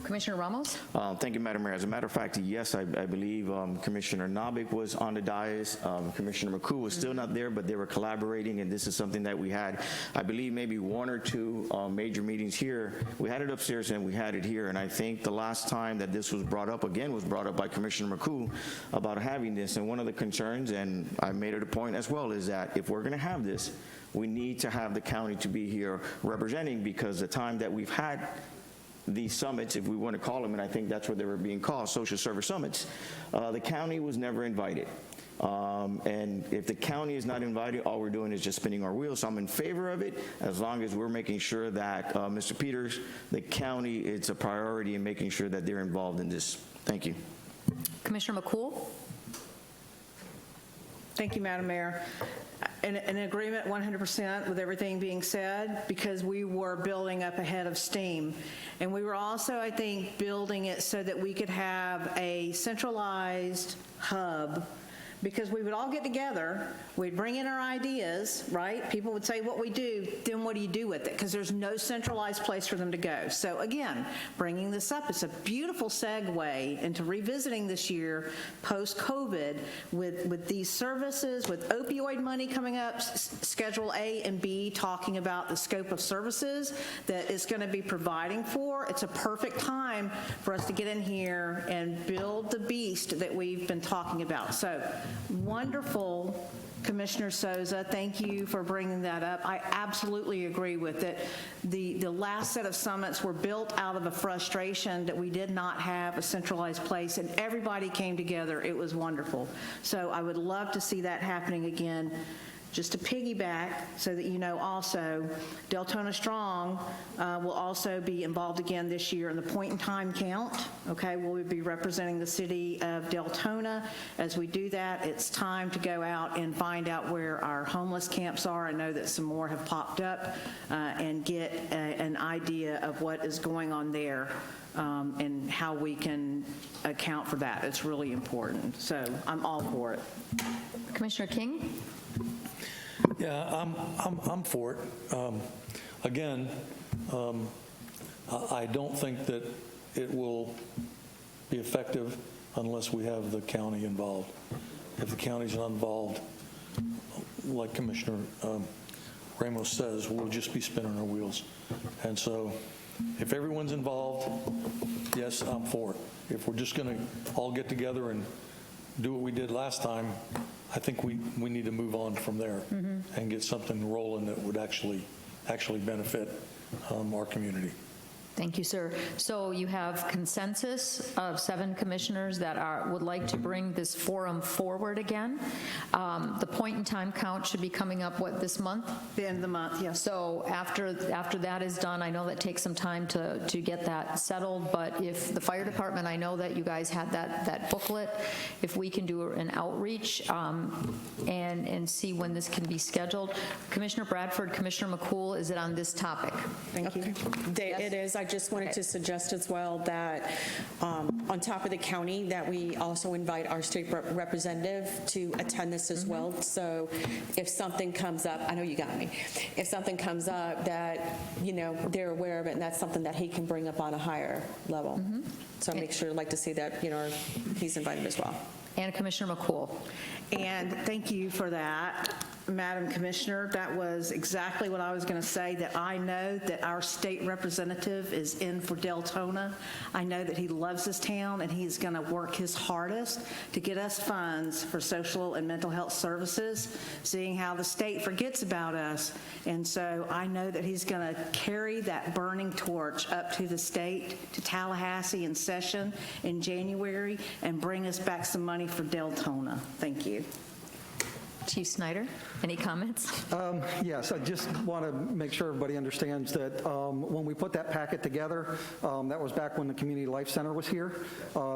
Commissioner Ramos? Thank you, Madam Mayor. As a matter of fact, yes, I believe Commissioner Novick was on the dais. Commissioner McCoo was still not there, but they were collaborating, and this is something that we had, I believe, maybe one or two major meetings here. We had it upstairs and we had it here, and I think the last time that this was brought up by Commissioner McCoo about having this, and one of the concerns, and I made it a point as well, is that if we're going to have this, we need to have the county to be here representing, because the time that we've had these summits, if we want to call them, and I think that's what they were being called, social service summits, the county was never invited. And if the county is not invited, all we're doing is just spinning our wheels. So I'm in favor of it, as long as we're making sure that, Mr. Peters, the county, it's a priority in making sure that they're involved in this. Thank you. Commissioner McCool? Thank you, Madam Mayor. In agreement 100% with everything being said, because we were building up ahead of steam. And we were also, I think, building it so that we could have a centralized hub, because we would all get together, we'd bring in our ideas, right? People would say what we do, then what do you do with it? Because there's no centralized place for them to go. So again, bringing this up, it's a beautiful segue into revisiting this year post-COVID with these services, with opioid money coming up, Schedule A and B talking about the scope of services that it's going to be providing for. It's a perfect time for us to get in here and build the beast that we've been talking about. So wonderful, Commissioner Souza. Thank you for bringing that up. I absolutely agree with it. The last set of summits were built out of a frustration that we did not have a centralized place, and everybody came together. It was wonderful. So I would love to see that happening again. Just to piggyback, so that you know also, Deltona Strong will also be involved again this year in the point-in-time count. Okay, we'll be representing the city of Deltona. As we do that, it's time to go out and find out where our homeless camps are. I know that some more have popped up, and get an idea of what is going on there, and how we can account for that. It's really important. So I'm all for it. Commissioner King? Yeah, I'm for it. Again, I don't think that it will be effective unless we have the county involved. If the county's not involved, like Commissioner Ramos says, we'll just be spinning our wheels. And so if everyone's involved, yes, I'm for it. If we're just going to all get together and do what we did last time, I think we need to move on from there and get something rolling that would actually benefit our community. Thank you, sir. So you have consensus of 7 commissioners that would like to bring this forum forward again. The point-in-time count should be coming up, what, this month? The end of the month, yes. So after that is done, I know that takes some time to get that settled, but if the fire department, I know that you guys had that booklet, if we can do an outreach and see when this can be scheduled. Commissioner Bradford, Commissioner McCool, is it on this topic? Thank you. It is. I just wanted to suggest as well that on top of the county, that we also invite our state representative to attend this as well. So if something comes up, I know you got me, if something comes up that, you know, they're aware of it, and that's something that he can bring up on a higher level. So make sure, I'd like to see that, you know, he's invited as well. And Commissioner McCool. And thank you for that, Madam Commissioner. That was exactly what I was going to say, that I know that our state representative is in for Deltona. I know that he loves this town, and he's going to work his hardest to get us funds for social and mental health services, seeing how the state forgets about us. And so I know that he's going to carry that burning torch up to the state, to Tallahassee in session in January, and bring us back some money for Deltona. Thank you. Chief Snyder, any comments? Yes, I just want to make sure everybody understands that when we put that packet together, that was back when the Community Life Center was here.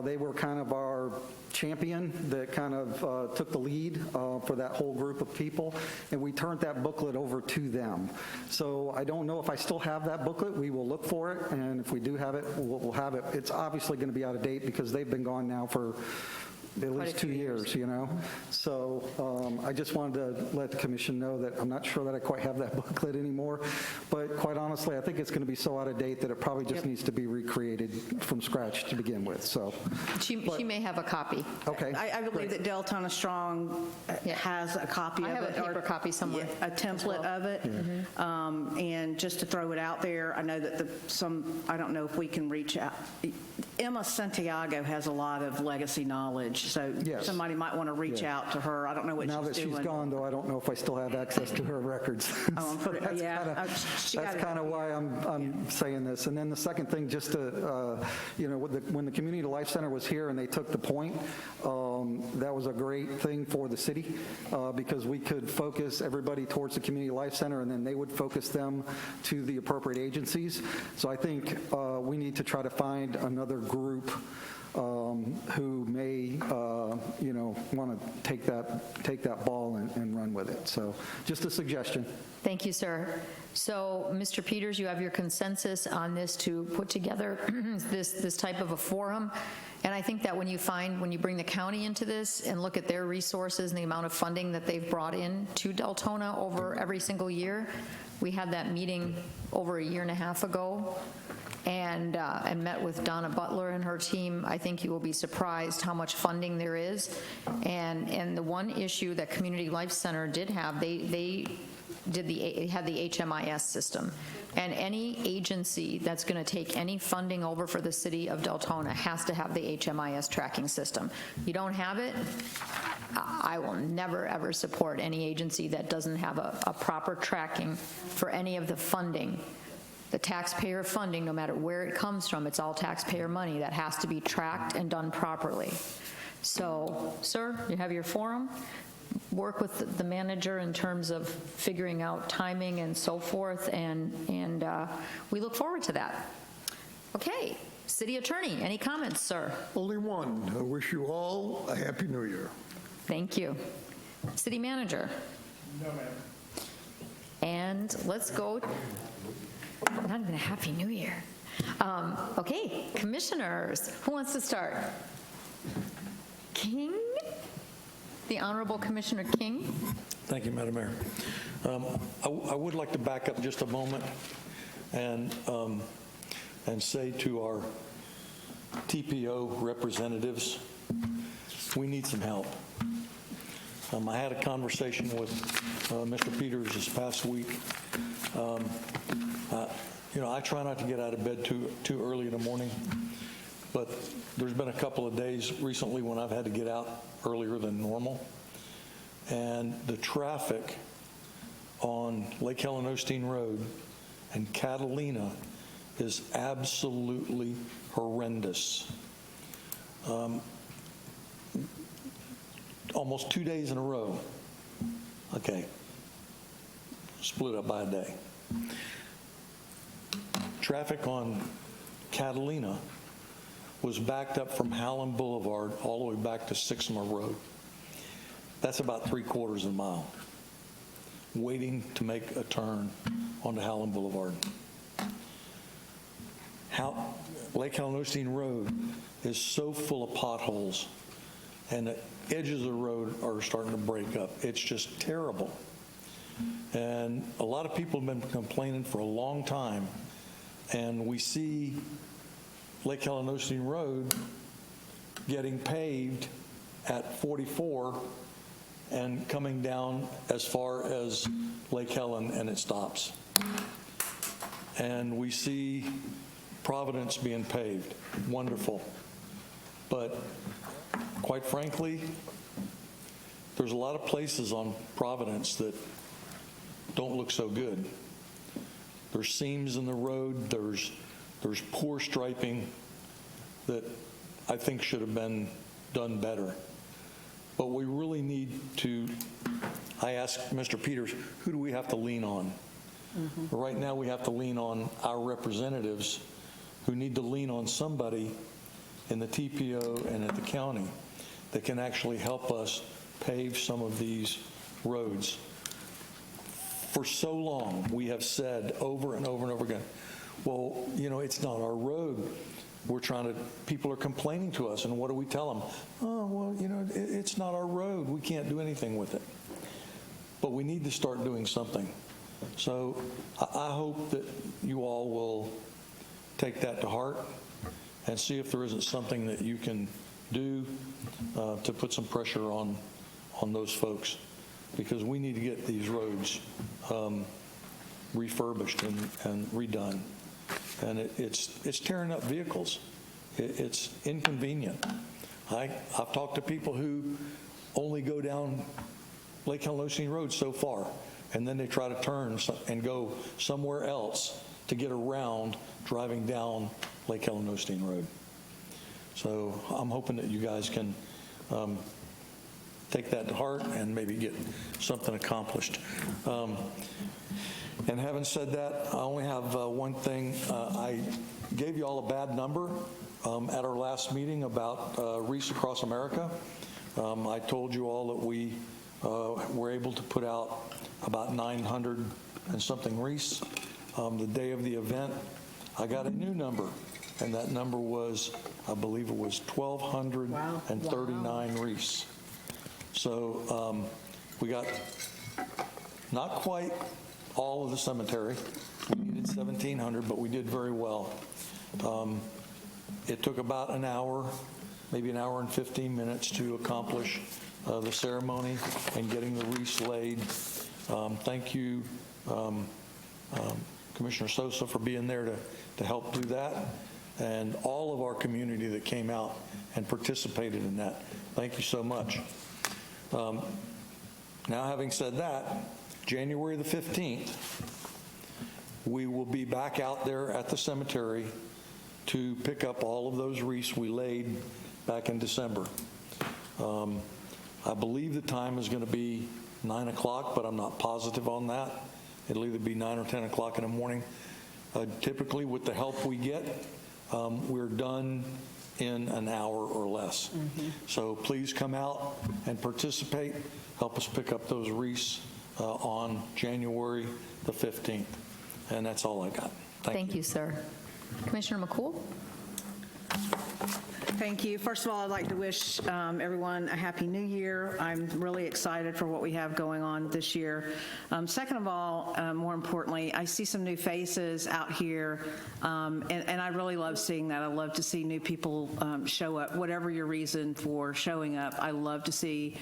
They were kind of our champion that kind of took the lead for that whole group of people, and we turned that booklet over to them. So I don't know if I still have that booklet. We will look for it, and if we do have it, we'll have it. It's obviously going to be out of date because they've been gone now for at least 2 years, you know. So I just wanted to let the commission know that I'm not sure that I quite have that booklet anymore, but quite honestly, I think it's going to be so out of date that it probably just needs to be recreated from scratch to begin with. So she may have a copy. Okay. I believe that Deltona Strong has a copy of it. I have a paper copy somewhere. A template of it. And just to throw it out there, I know that I don't know if we can reach out. Emma Santiago has a lot of legacy knowledge, so somebody might want to reach out to her. I don't know what now she's doing. Now that she's gone, though, I don't know if I still have access to her records. That's kind of why I'm saying this. And then the second thing, just to, you know, when the Community Life Center was here and they took the point, That was a great thing for the city because we could focus everybody towards the community life center, and then they would focus them to the appropriate agencies. So I think we need to try to find another group who may, want to take that ball and run with it. So just a suggestion. Thank you, sir. So, Mr. Peters, you have your consensus on this to put together this type of a forum. And I think that when you bring the county into this and look at their resources and the amount of funding that they've brought in to Deltona over every single year, we had that meeting over a year and a half ago and met with Donna Butler and her team. I think you will be surprised how much funding there is. And the one issue that Community Life Center did have, they had the HMIS system. And any agency that's going to take any funding over for the city of Deltona has to have the HMIS tracking system. You don't have it, I will never, ever support any agency that doesn't have a proper tracking for any of the funding. The taxpayer funding, no matter where it comes from, it's all taxpayer money that has to be tracked and done properly. So, sir, you have your forum. Work with the manager in terms of figuring out timing and so forth, and we look forward to that. Okay, City Attorney, any comments, sir? Only one. I wish you all a Happy New Year. Thank you. City Manager? No, ma'am. And let's go, not even a Happy New Year. Okay, Commissioners, who wants to start? King? The Honorable Commissioner King. Thank you, Madam Mayor. I would like to back up just a moment and say to our TPO representatives, we need some help. I had a conversation with Mr. Peters this past week. I try not to get out of bed too early in the morning, but there's been a couple of days recently when I've had to get out earlier than normal. And the traffic on Lake Helen Osteen Road and Catalina is absolutely horrendous. Almost 2 days in a row. Okay, split up by a day. Traffic on Catalina was backed up from Howland Boulevard all the way back to Sixma Road. That's about 3/4 of a mile, waiting to make a turn onto Howland Boulevard. Lake Helen Osteen Road is so full of potholes, and the edges of the road are starting to break up. It's just terrible. And a lot of people have been complaining for a long time, and we see Lake Helen Osteen Road getting paved at 44 and coming down as far as Lake Helen, and it stops. And we see Providence being paved. Wonderful. But quite frankly, there's a lot of places on Providence that don't look so good. There's seams in the road, there's poor striping that I think should have been done better. But we really need to, I asked Mr. Peters, who do we have to lean on? Right now we have to lean on our representatives who need to lean on somebody in the TPO and at the county that can actually help us pave some of these roads. For so long, we have said over and over and over again, well, it's not our road. People are complaining to us, and what do we tell them? Oh, well, it's not our road. We can't do anything with it. But we need to start doing something. So I hope that you all will take that to heart and see if there isn't something that you can do to put some pressure on those folks, because we need to get these roads refurbished and redone. And it's tearing up vehicles. It's inconvenient. I've talked to people who only go down Lake Helen Osteen Road so far, and then they try to turn and go somewhere else to get around driving down Lake Helen Osteen Road. So I'm hoping that you guys can take that to heart and maybe get something accomplished. And having said that, I only have one thing. I gave you all a bad number at our last meeting about wreaths across America. I told you all that we were able to put out about 900 and something wreaths. The day of the event, I got a new number, and that number was, I believe it was 1,239 wreaths. So we got not quite all of the cemetery. We needed 1,700, but we did very well. It took about an hour, maybe an hour and 15 minutes to accomplish the ceremony and getting the wreaths laid. Thank you, Commissioner Sosa, for being there to help do that, and all of our community that came out and participated in that. Thank you so much. Now, having said that, January the 15th, we will be back out there at the cemetery to pick up all of those wreaths we laid back in December. I believe the time is going to be 9 o'clock, but I'm not positive on that. It'll either be 9 or 10 o'clock in the morning. Typically, with the help we get, we're done in an hour or less. So please come out and participate. Help us pick up those wreaths on January the 15th. And that's all I got. Thank you, sir. Commissioner McCool? Thank you. First of all, I'd like to wish everyone a Happy New Year. I'm really excited for what we have going on this year. Second of all, more importantly, I see some new faces out here, and I really love seeing that. I love to see new people show up. Whatever your reason for showing up, I love to see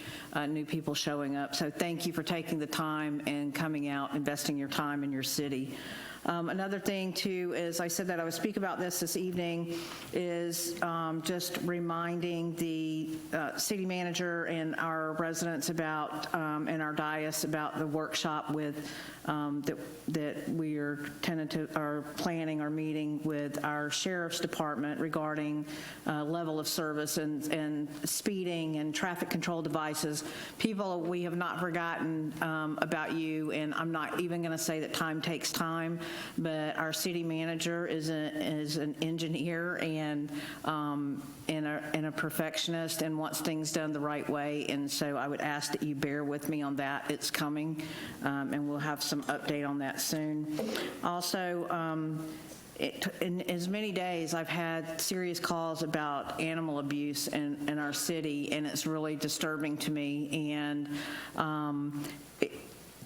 new people showing up. So thank you for taking the time and coming out, investing your time in your city. Another thing, too, is I said that I would speak about this evening, is just reminding the city manager and our residents about, and our dais about the workshop with, that we are planning our meeting with our sheriff's department regarding level of service and speeding and traffic control devices. People, we have not forgotten about you, and I'm not even going to say that time takes time, but our city manager is an engineer and a perfectionist and wants things done the right way, and so I would ask that you bear with me on that. It's coming, and we'll have some update on that soon. Also, in as many days, I've had serious calls about animal abuse in our city, and it's really disturbing to me. And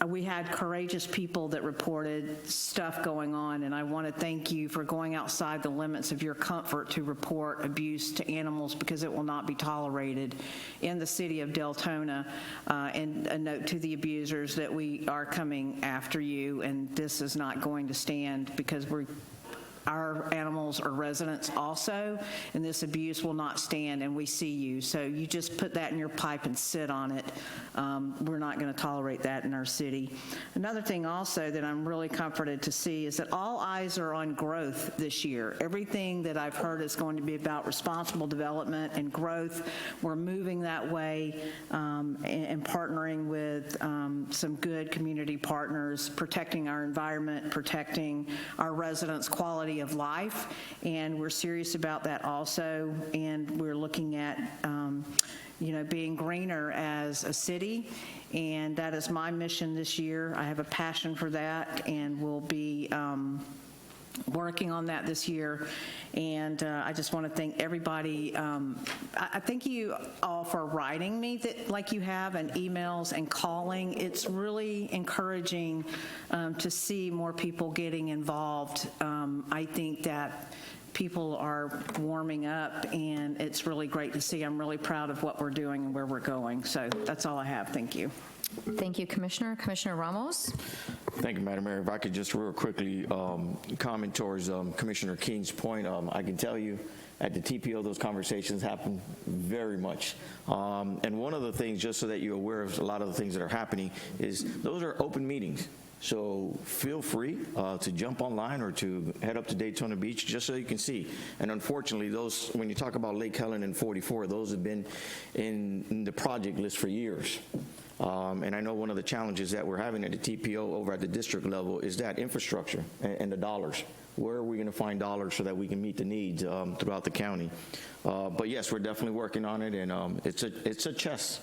we had courageous people that reported stuff going on, and I want to thank you for going outside the limits of your comfort to report abuse to animals, because it will not be tolerated in the city of Deltona. And a note to the abusers that we are coming after you, and this is not going to stand, because our animals are residents also, and this abuse will not stand, and we see you. So you just put that in your pipe and sit on it. We're not going to tolerate that in our city. Another thing also that I'm really comforted to see is that all eyes are on growth this year. Everything that I've heard is going to be about responsible development and growth. We're moving that way, and partnering with some good community partners, protecting our environment, protecting our residents' quality of life, and we're serious about that also. And we're looking at being greener as a city, and that is my mission this year. I have a passion for that, and we'll be working on that this year. And I just want to thank everybody. I thank you all for writing me like you have, and emails and calling. It's really encouraging to see more people getting involved. I think that people are warming up, and it's really great to see. I'm really proud of what we're doing and where we're going. So that's all I have. Thank you. Thank you, Commissioner. Commissioner Ramos? Thank you, Madam Mayor. If I could just real quickly comment towards Commissioner King's point. I can tell you at the TPO, those conversations happen very much. And one of the things, just so that you're aware of a lot of the things that are happening, is those are open meetings. So feel free to jump online or to head up to Daytona Beach just so you can see. And unfortunately, those, when you talk about Lake Helen and 44, those have been in the project list for years. And I know one of the challenges that we're having at the TPO over at the district level is that infrastructure and the dollars. Where are we going to find dollars so that we can meet the needs throughout the county? But yes, we're definitely working on it, and it's a chess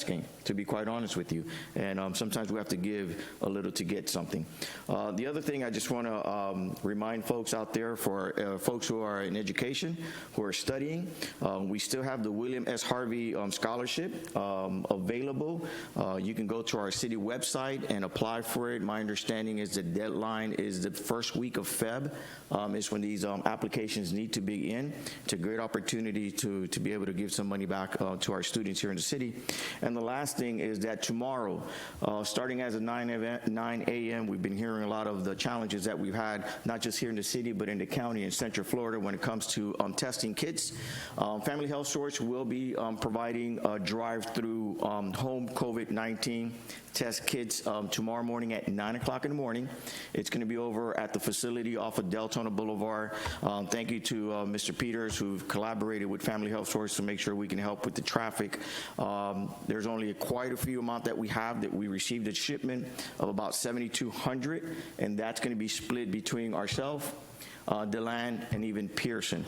game, to be quite honest with you. And sometimes we have to give a little to get something. The other thing I just want to remind folks out there, for folks who are in education, who are studying, we still have the William S. Harvey Scholarship available. You can go to our city website and apply for it. My understanding is the deadline is the first week of Feb is when these applications need to be in. It's a great opportunity to be able to give some money back to our students here in the city. And the last thing is that tomorrow, starting as of 9 a.m., we've been hearing a lot of the challenges that we've had, not just here in the city, but in the county and Central Florida when it comes to testing kits. Family Health Source will be providing a drive-through home COVID-19 test kits tomorrow morning at 9 o'clock in the morning. It's going to be over at the facility off of Deltona Boulevard. Thank you to Mr. Peters, who've collaborated with Family Health Source to make sure we can help with the traffic. There's only quite a few amount that we have that we received a shipment of about 7,200, and that's going to be split between ourselves, DeLand, and even Pearson.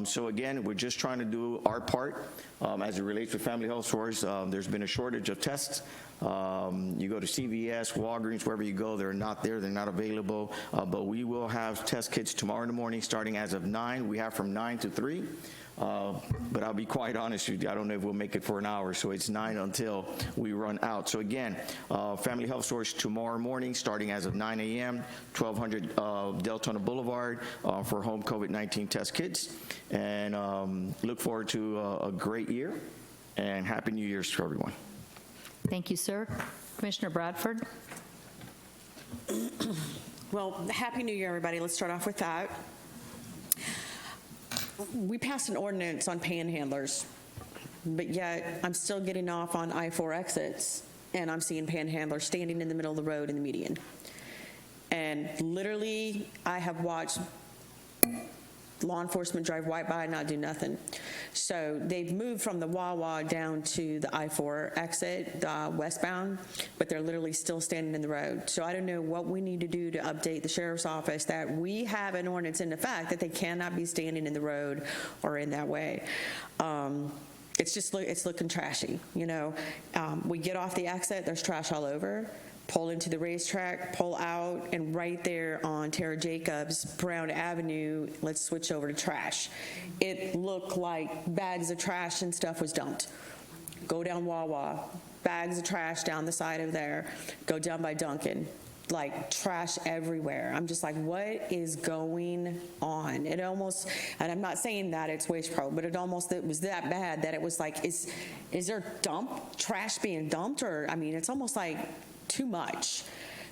So again, we're just trying to do our part as it relates to Family Health Source. There's been a shortage of tests. You go to CVS, Walgreens, wherever you go, they're not there, they're not available. But we will have test kits tomorrow in the morning starting as of 9. We have from 9 to 3. But I'll be quite honest with you, I don't know if we'll make it for an hour, so it's 9 until we run out. So again, Family Health Source tomorrow morning, starting as of 9 a.m., 1200 Deltona Boulevard for home COVID-19 test kits. And look forward to a great year, and Happy New Year's to everyone. Thank you, sir. Commissioner Bradford. Well, Happy New Year, everybody. Let's start off with that. We passed an ordinance on panhandlers, but yet I'm still getting off on I-4 exits, and I'm seeing panhandlers standing in the middle of the road in the median. And literally, I have watched law enforcement drive right by and not do nothing. So they've moved from the Wawa down to the I-4 exit westbound, but they're literally still standing in the road. So I don't know what we need to do to update the sheriff's office that we have an ordinance in effect that they cannot be standing in the road or in that way. It's looking trashy, you know. We get off the exit, there's trash all over. Pull into the racetrack, pull out, and right there on Tara Jacobs, Brown Avenue, let's switch over to trash. It looked like bags of trash and stuff was dumped. Go down Wawa, bags of trash down the side of there. Go down by Duncan, like trash everywhere. I'm just like, what is going on? It almost, and I'm not saying that it's Waste Pro, but it was that bad that it was like, is there trash being dumped? Or, I mean, it's almost like too much.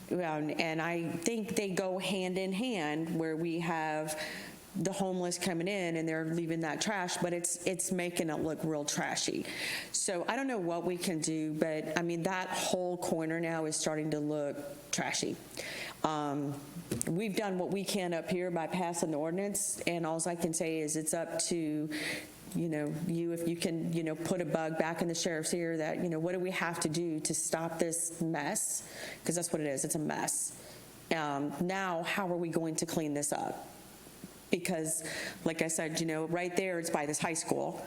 And I think they go hand in hand, where we have the homeless coming in and they're leaving that trash, but it's making it look real trashy. So I don't know what we can do, but I mean, that whole corner now is starting to look trashy. We've done what we can up here by passing the ordinance, and all I can say is it's up to you, if you can, put a bug back in the sheriff's ear that, what do we have to do to stop this mess? Because that's what it is. It's a mess. Now, how are we going to clean this up? Because, like I said, right there, it's by this high school.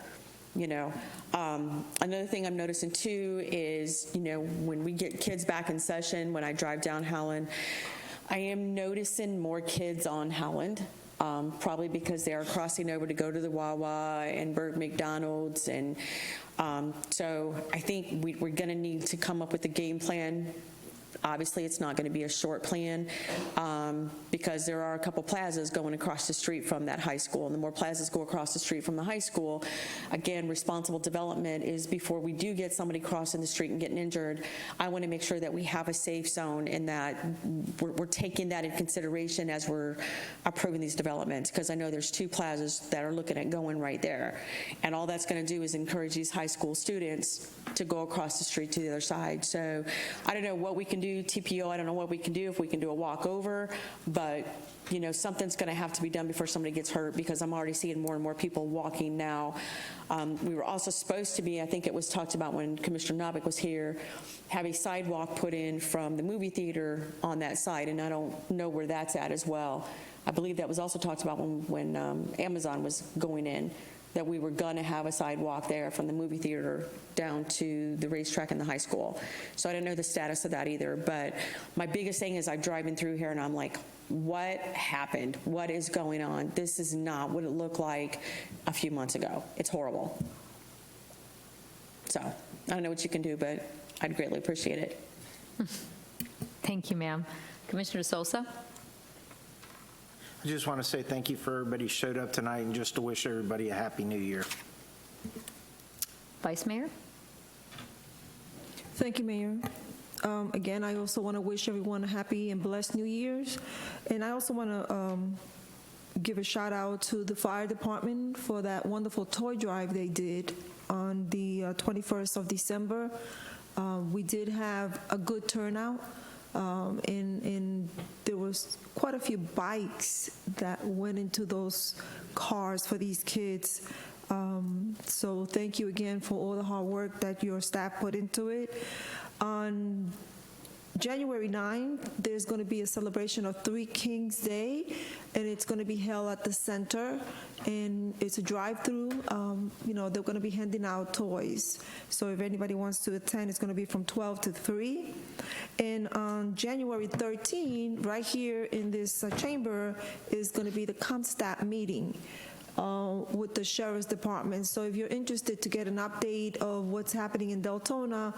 Another thing I'm noticing too is, when we get kids back in session, when I drive down Howland, I am noticing more kids on Howland. Probably because they are crossing over to go to the Wawa and Berg McDonald's. And so I think we're going to need to come up with a game plan. Obviously, it's not going to be a short plan because there are a couple plazas going across the street from that high school. And the more plazas go across the street from the high school, again, responsible development is before we do get somebody crossing the street and getting injured, I want to make sure that we have a safe zone and that we're taking that in consideration as we're approving these developments, because I know there's 2 plazas that are looking at going right there. And all that's going to do is encourage these high school students to go across the street to the other side. So I don't know what we can do TPO, I don't know what we can do, if we can do a walkover, but, you know, something's going to have to be done before somebody gets hurt, because I'm already seeing more and more people walking now. We were also supposed to be, I think it was talked about when Commissioner Novick was here, have a sidewalk put in from the movie theater on that side, and I don't know where that's at as well. I believe that was also talked about when Amazon was going in, that we were going to have a sidewalk there from the movie theater down to the racetrack and the high school. So I don't know the status of that either, but my biggest thing is I'm driving through here and I'm like, what happened? What is going on? This is not what it looked like a few months ago. It's horrible. So I don't know what you can do, but I'd greatly appreciate it. Thank you, ma'am. Commissioner Sosa? I just want to say thank you for everybody who showed up tonight, and just to wish everybody a happy new year. Vice Mayor? Thank you, Mayor. Again, I also want to wish everyone a happy and blessed New Year's. And I also want to give a shout out to the fire department for that wonderful toy drive they did on the 21st of December. We did have a good turnout. And there was quite a few bikes that went into those cars for these kids. So thank you again for all the hard work that your staff put into it. On January 9th, there's going to be a celebration of Three Kings Day, and it's going to be held at the center, and it's a drive-through. You know, they're going to be handing out toys. So if anybody wants to attend, it's going to be from 12 to 3. And on January 13th, right here in this chamber, is going to be the Comstat meeting with the Sheriff's Department. So if you're interested to get an update of what's happening in Deltona,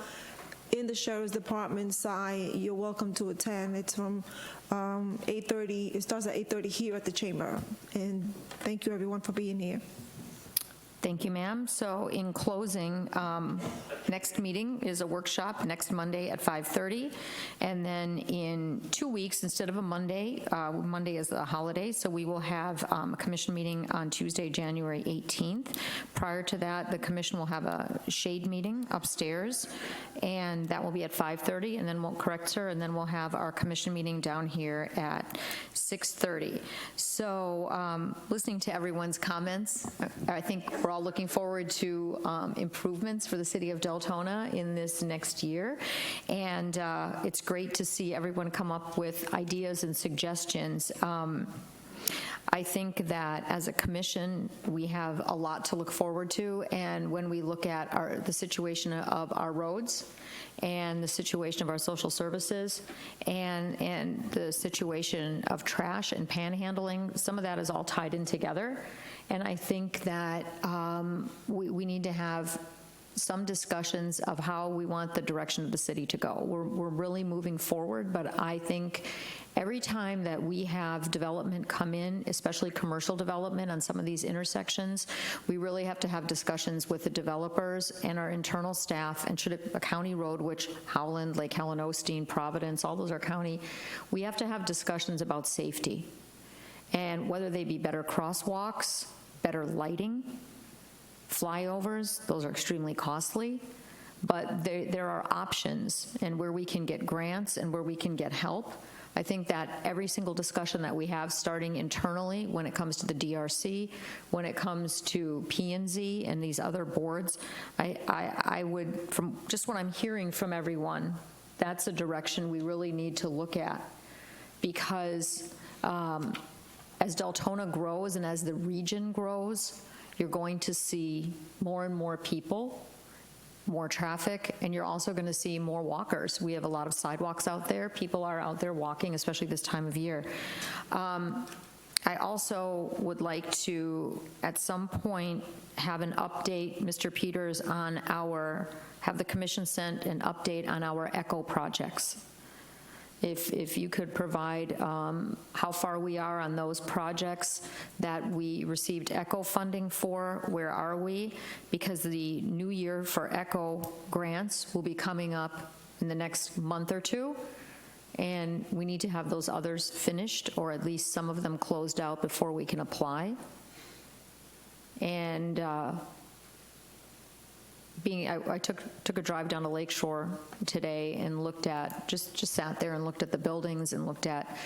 in the Sheriff's Department side, you're welcome to attend. It's from 8:30. It starts at 8:30 here at the chamber. And thank you, everyone, for being here. Thank you, ma'am. So in closing, next meeting is a workshop next Monday at 5:30. And then in 2 weeks, instead of a Monday, Monday is a holiday, so we will have a commission meeting on Tuesday, January 18th. Prior to that, the commission will have a shade meeting upstairs, and that will be at 5:30. And then we'll correct, sir, and then we'll have our commission meeting down here at 6:30. So listening to everyone's comments, I think we're all looking forward to improvements for the city of Deltona in this next year. And it's great to see everyone come up with ideas and suggestions. I think that as a commission, we have a lot to look forward to. And when we look at the situation of our roads and the situation of our social services and the situation of trash and panhandling, some of that is all tied in together. And I think that we need to have some discussions of how we want the direction of the city to go. We're really moving forward, but I think every time that we have development come in, especially commercial development on some of these intersections, we really have to have discussions with the developers and our internal staff. And should it a county road, which Howland, Lake Helen Osteen, Providence, all those are county, we have to have discussions about safety. And whether they be better crosswalks, better lighting, flyovers, those are extremely costly, but there are options, and where we can get grants and where we can get help. I think that every single discussion that we have, starting internally when it comes to the DRC, when it comes to P&Z and these other boards, I would, from just what I'm hearing from everyone, that's a direction we really need to look at, because as Deltona grows and as the region grows, you're going to see more and more people, more traffic, and you're also going to see more walkers. We have a lot of sidewalks out there. People are out there walking, especially this time of year. I also would like to, at some point, have an update, Mr. Peters, on have the commission sent an update on our ECHO projects. If you could provide how far we are on those projects that we received ECHO funding for, where are we? Because the new year for ECHO grants will be coming up in the next month or two, and we need to have those others finished, or at least some of them closed out before we can apply. And I took a drive down to Lake Shore today and looked at, just sat there and looked at the buildings and looked at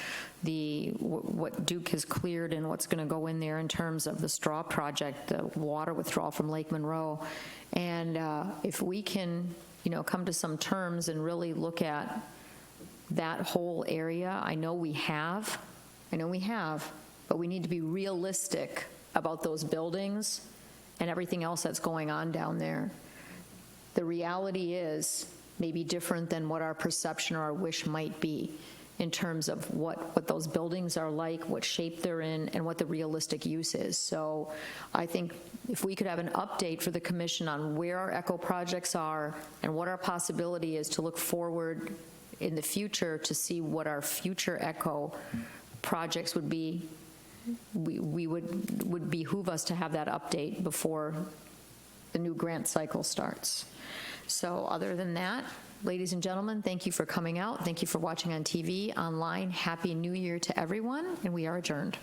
what Duke has cleared and what's going to go in there in terms of the straw project, the water withdrawal from Lake Monroe. And if we can, come to some terms and really look at that whole area, I know we have, but we need to be realistic about those buildings and everything else that's going on down there. The reality is maybe different than what our perception or our wish might be in terms of what those buildings are like, what shape they're in, and what the realistic use is. So I think if we could have an update for the commission on where our ECHO projects are and what our possibility is to look forward in the future to see what our future ECHO projects would be, we would behoove us to have that update before the new grant cycle starts. So other than that, ladies and gentlemen, thank you for coming out. Thank you for watching on TV, online. Happy New Year to everyone, and we are adjourned.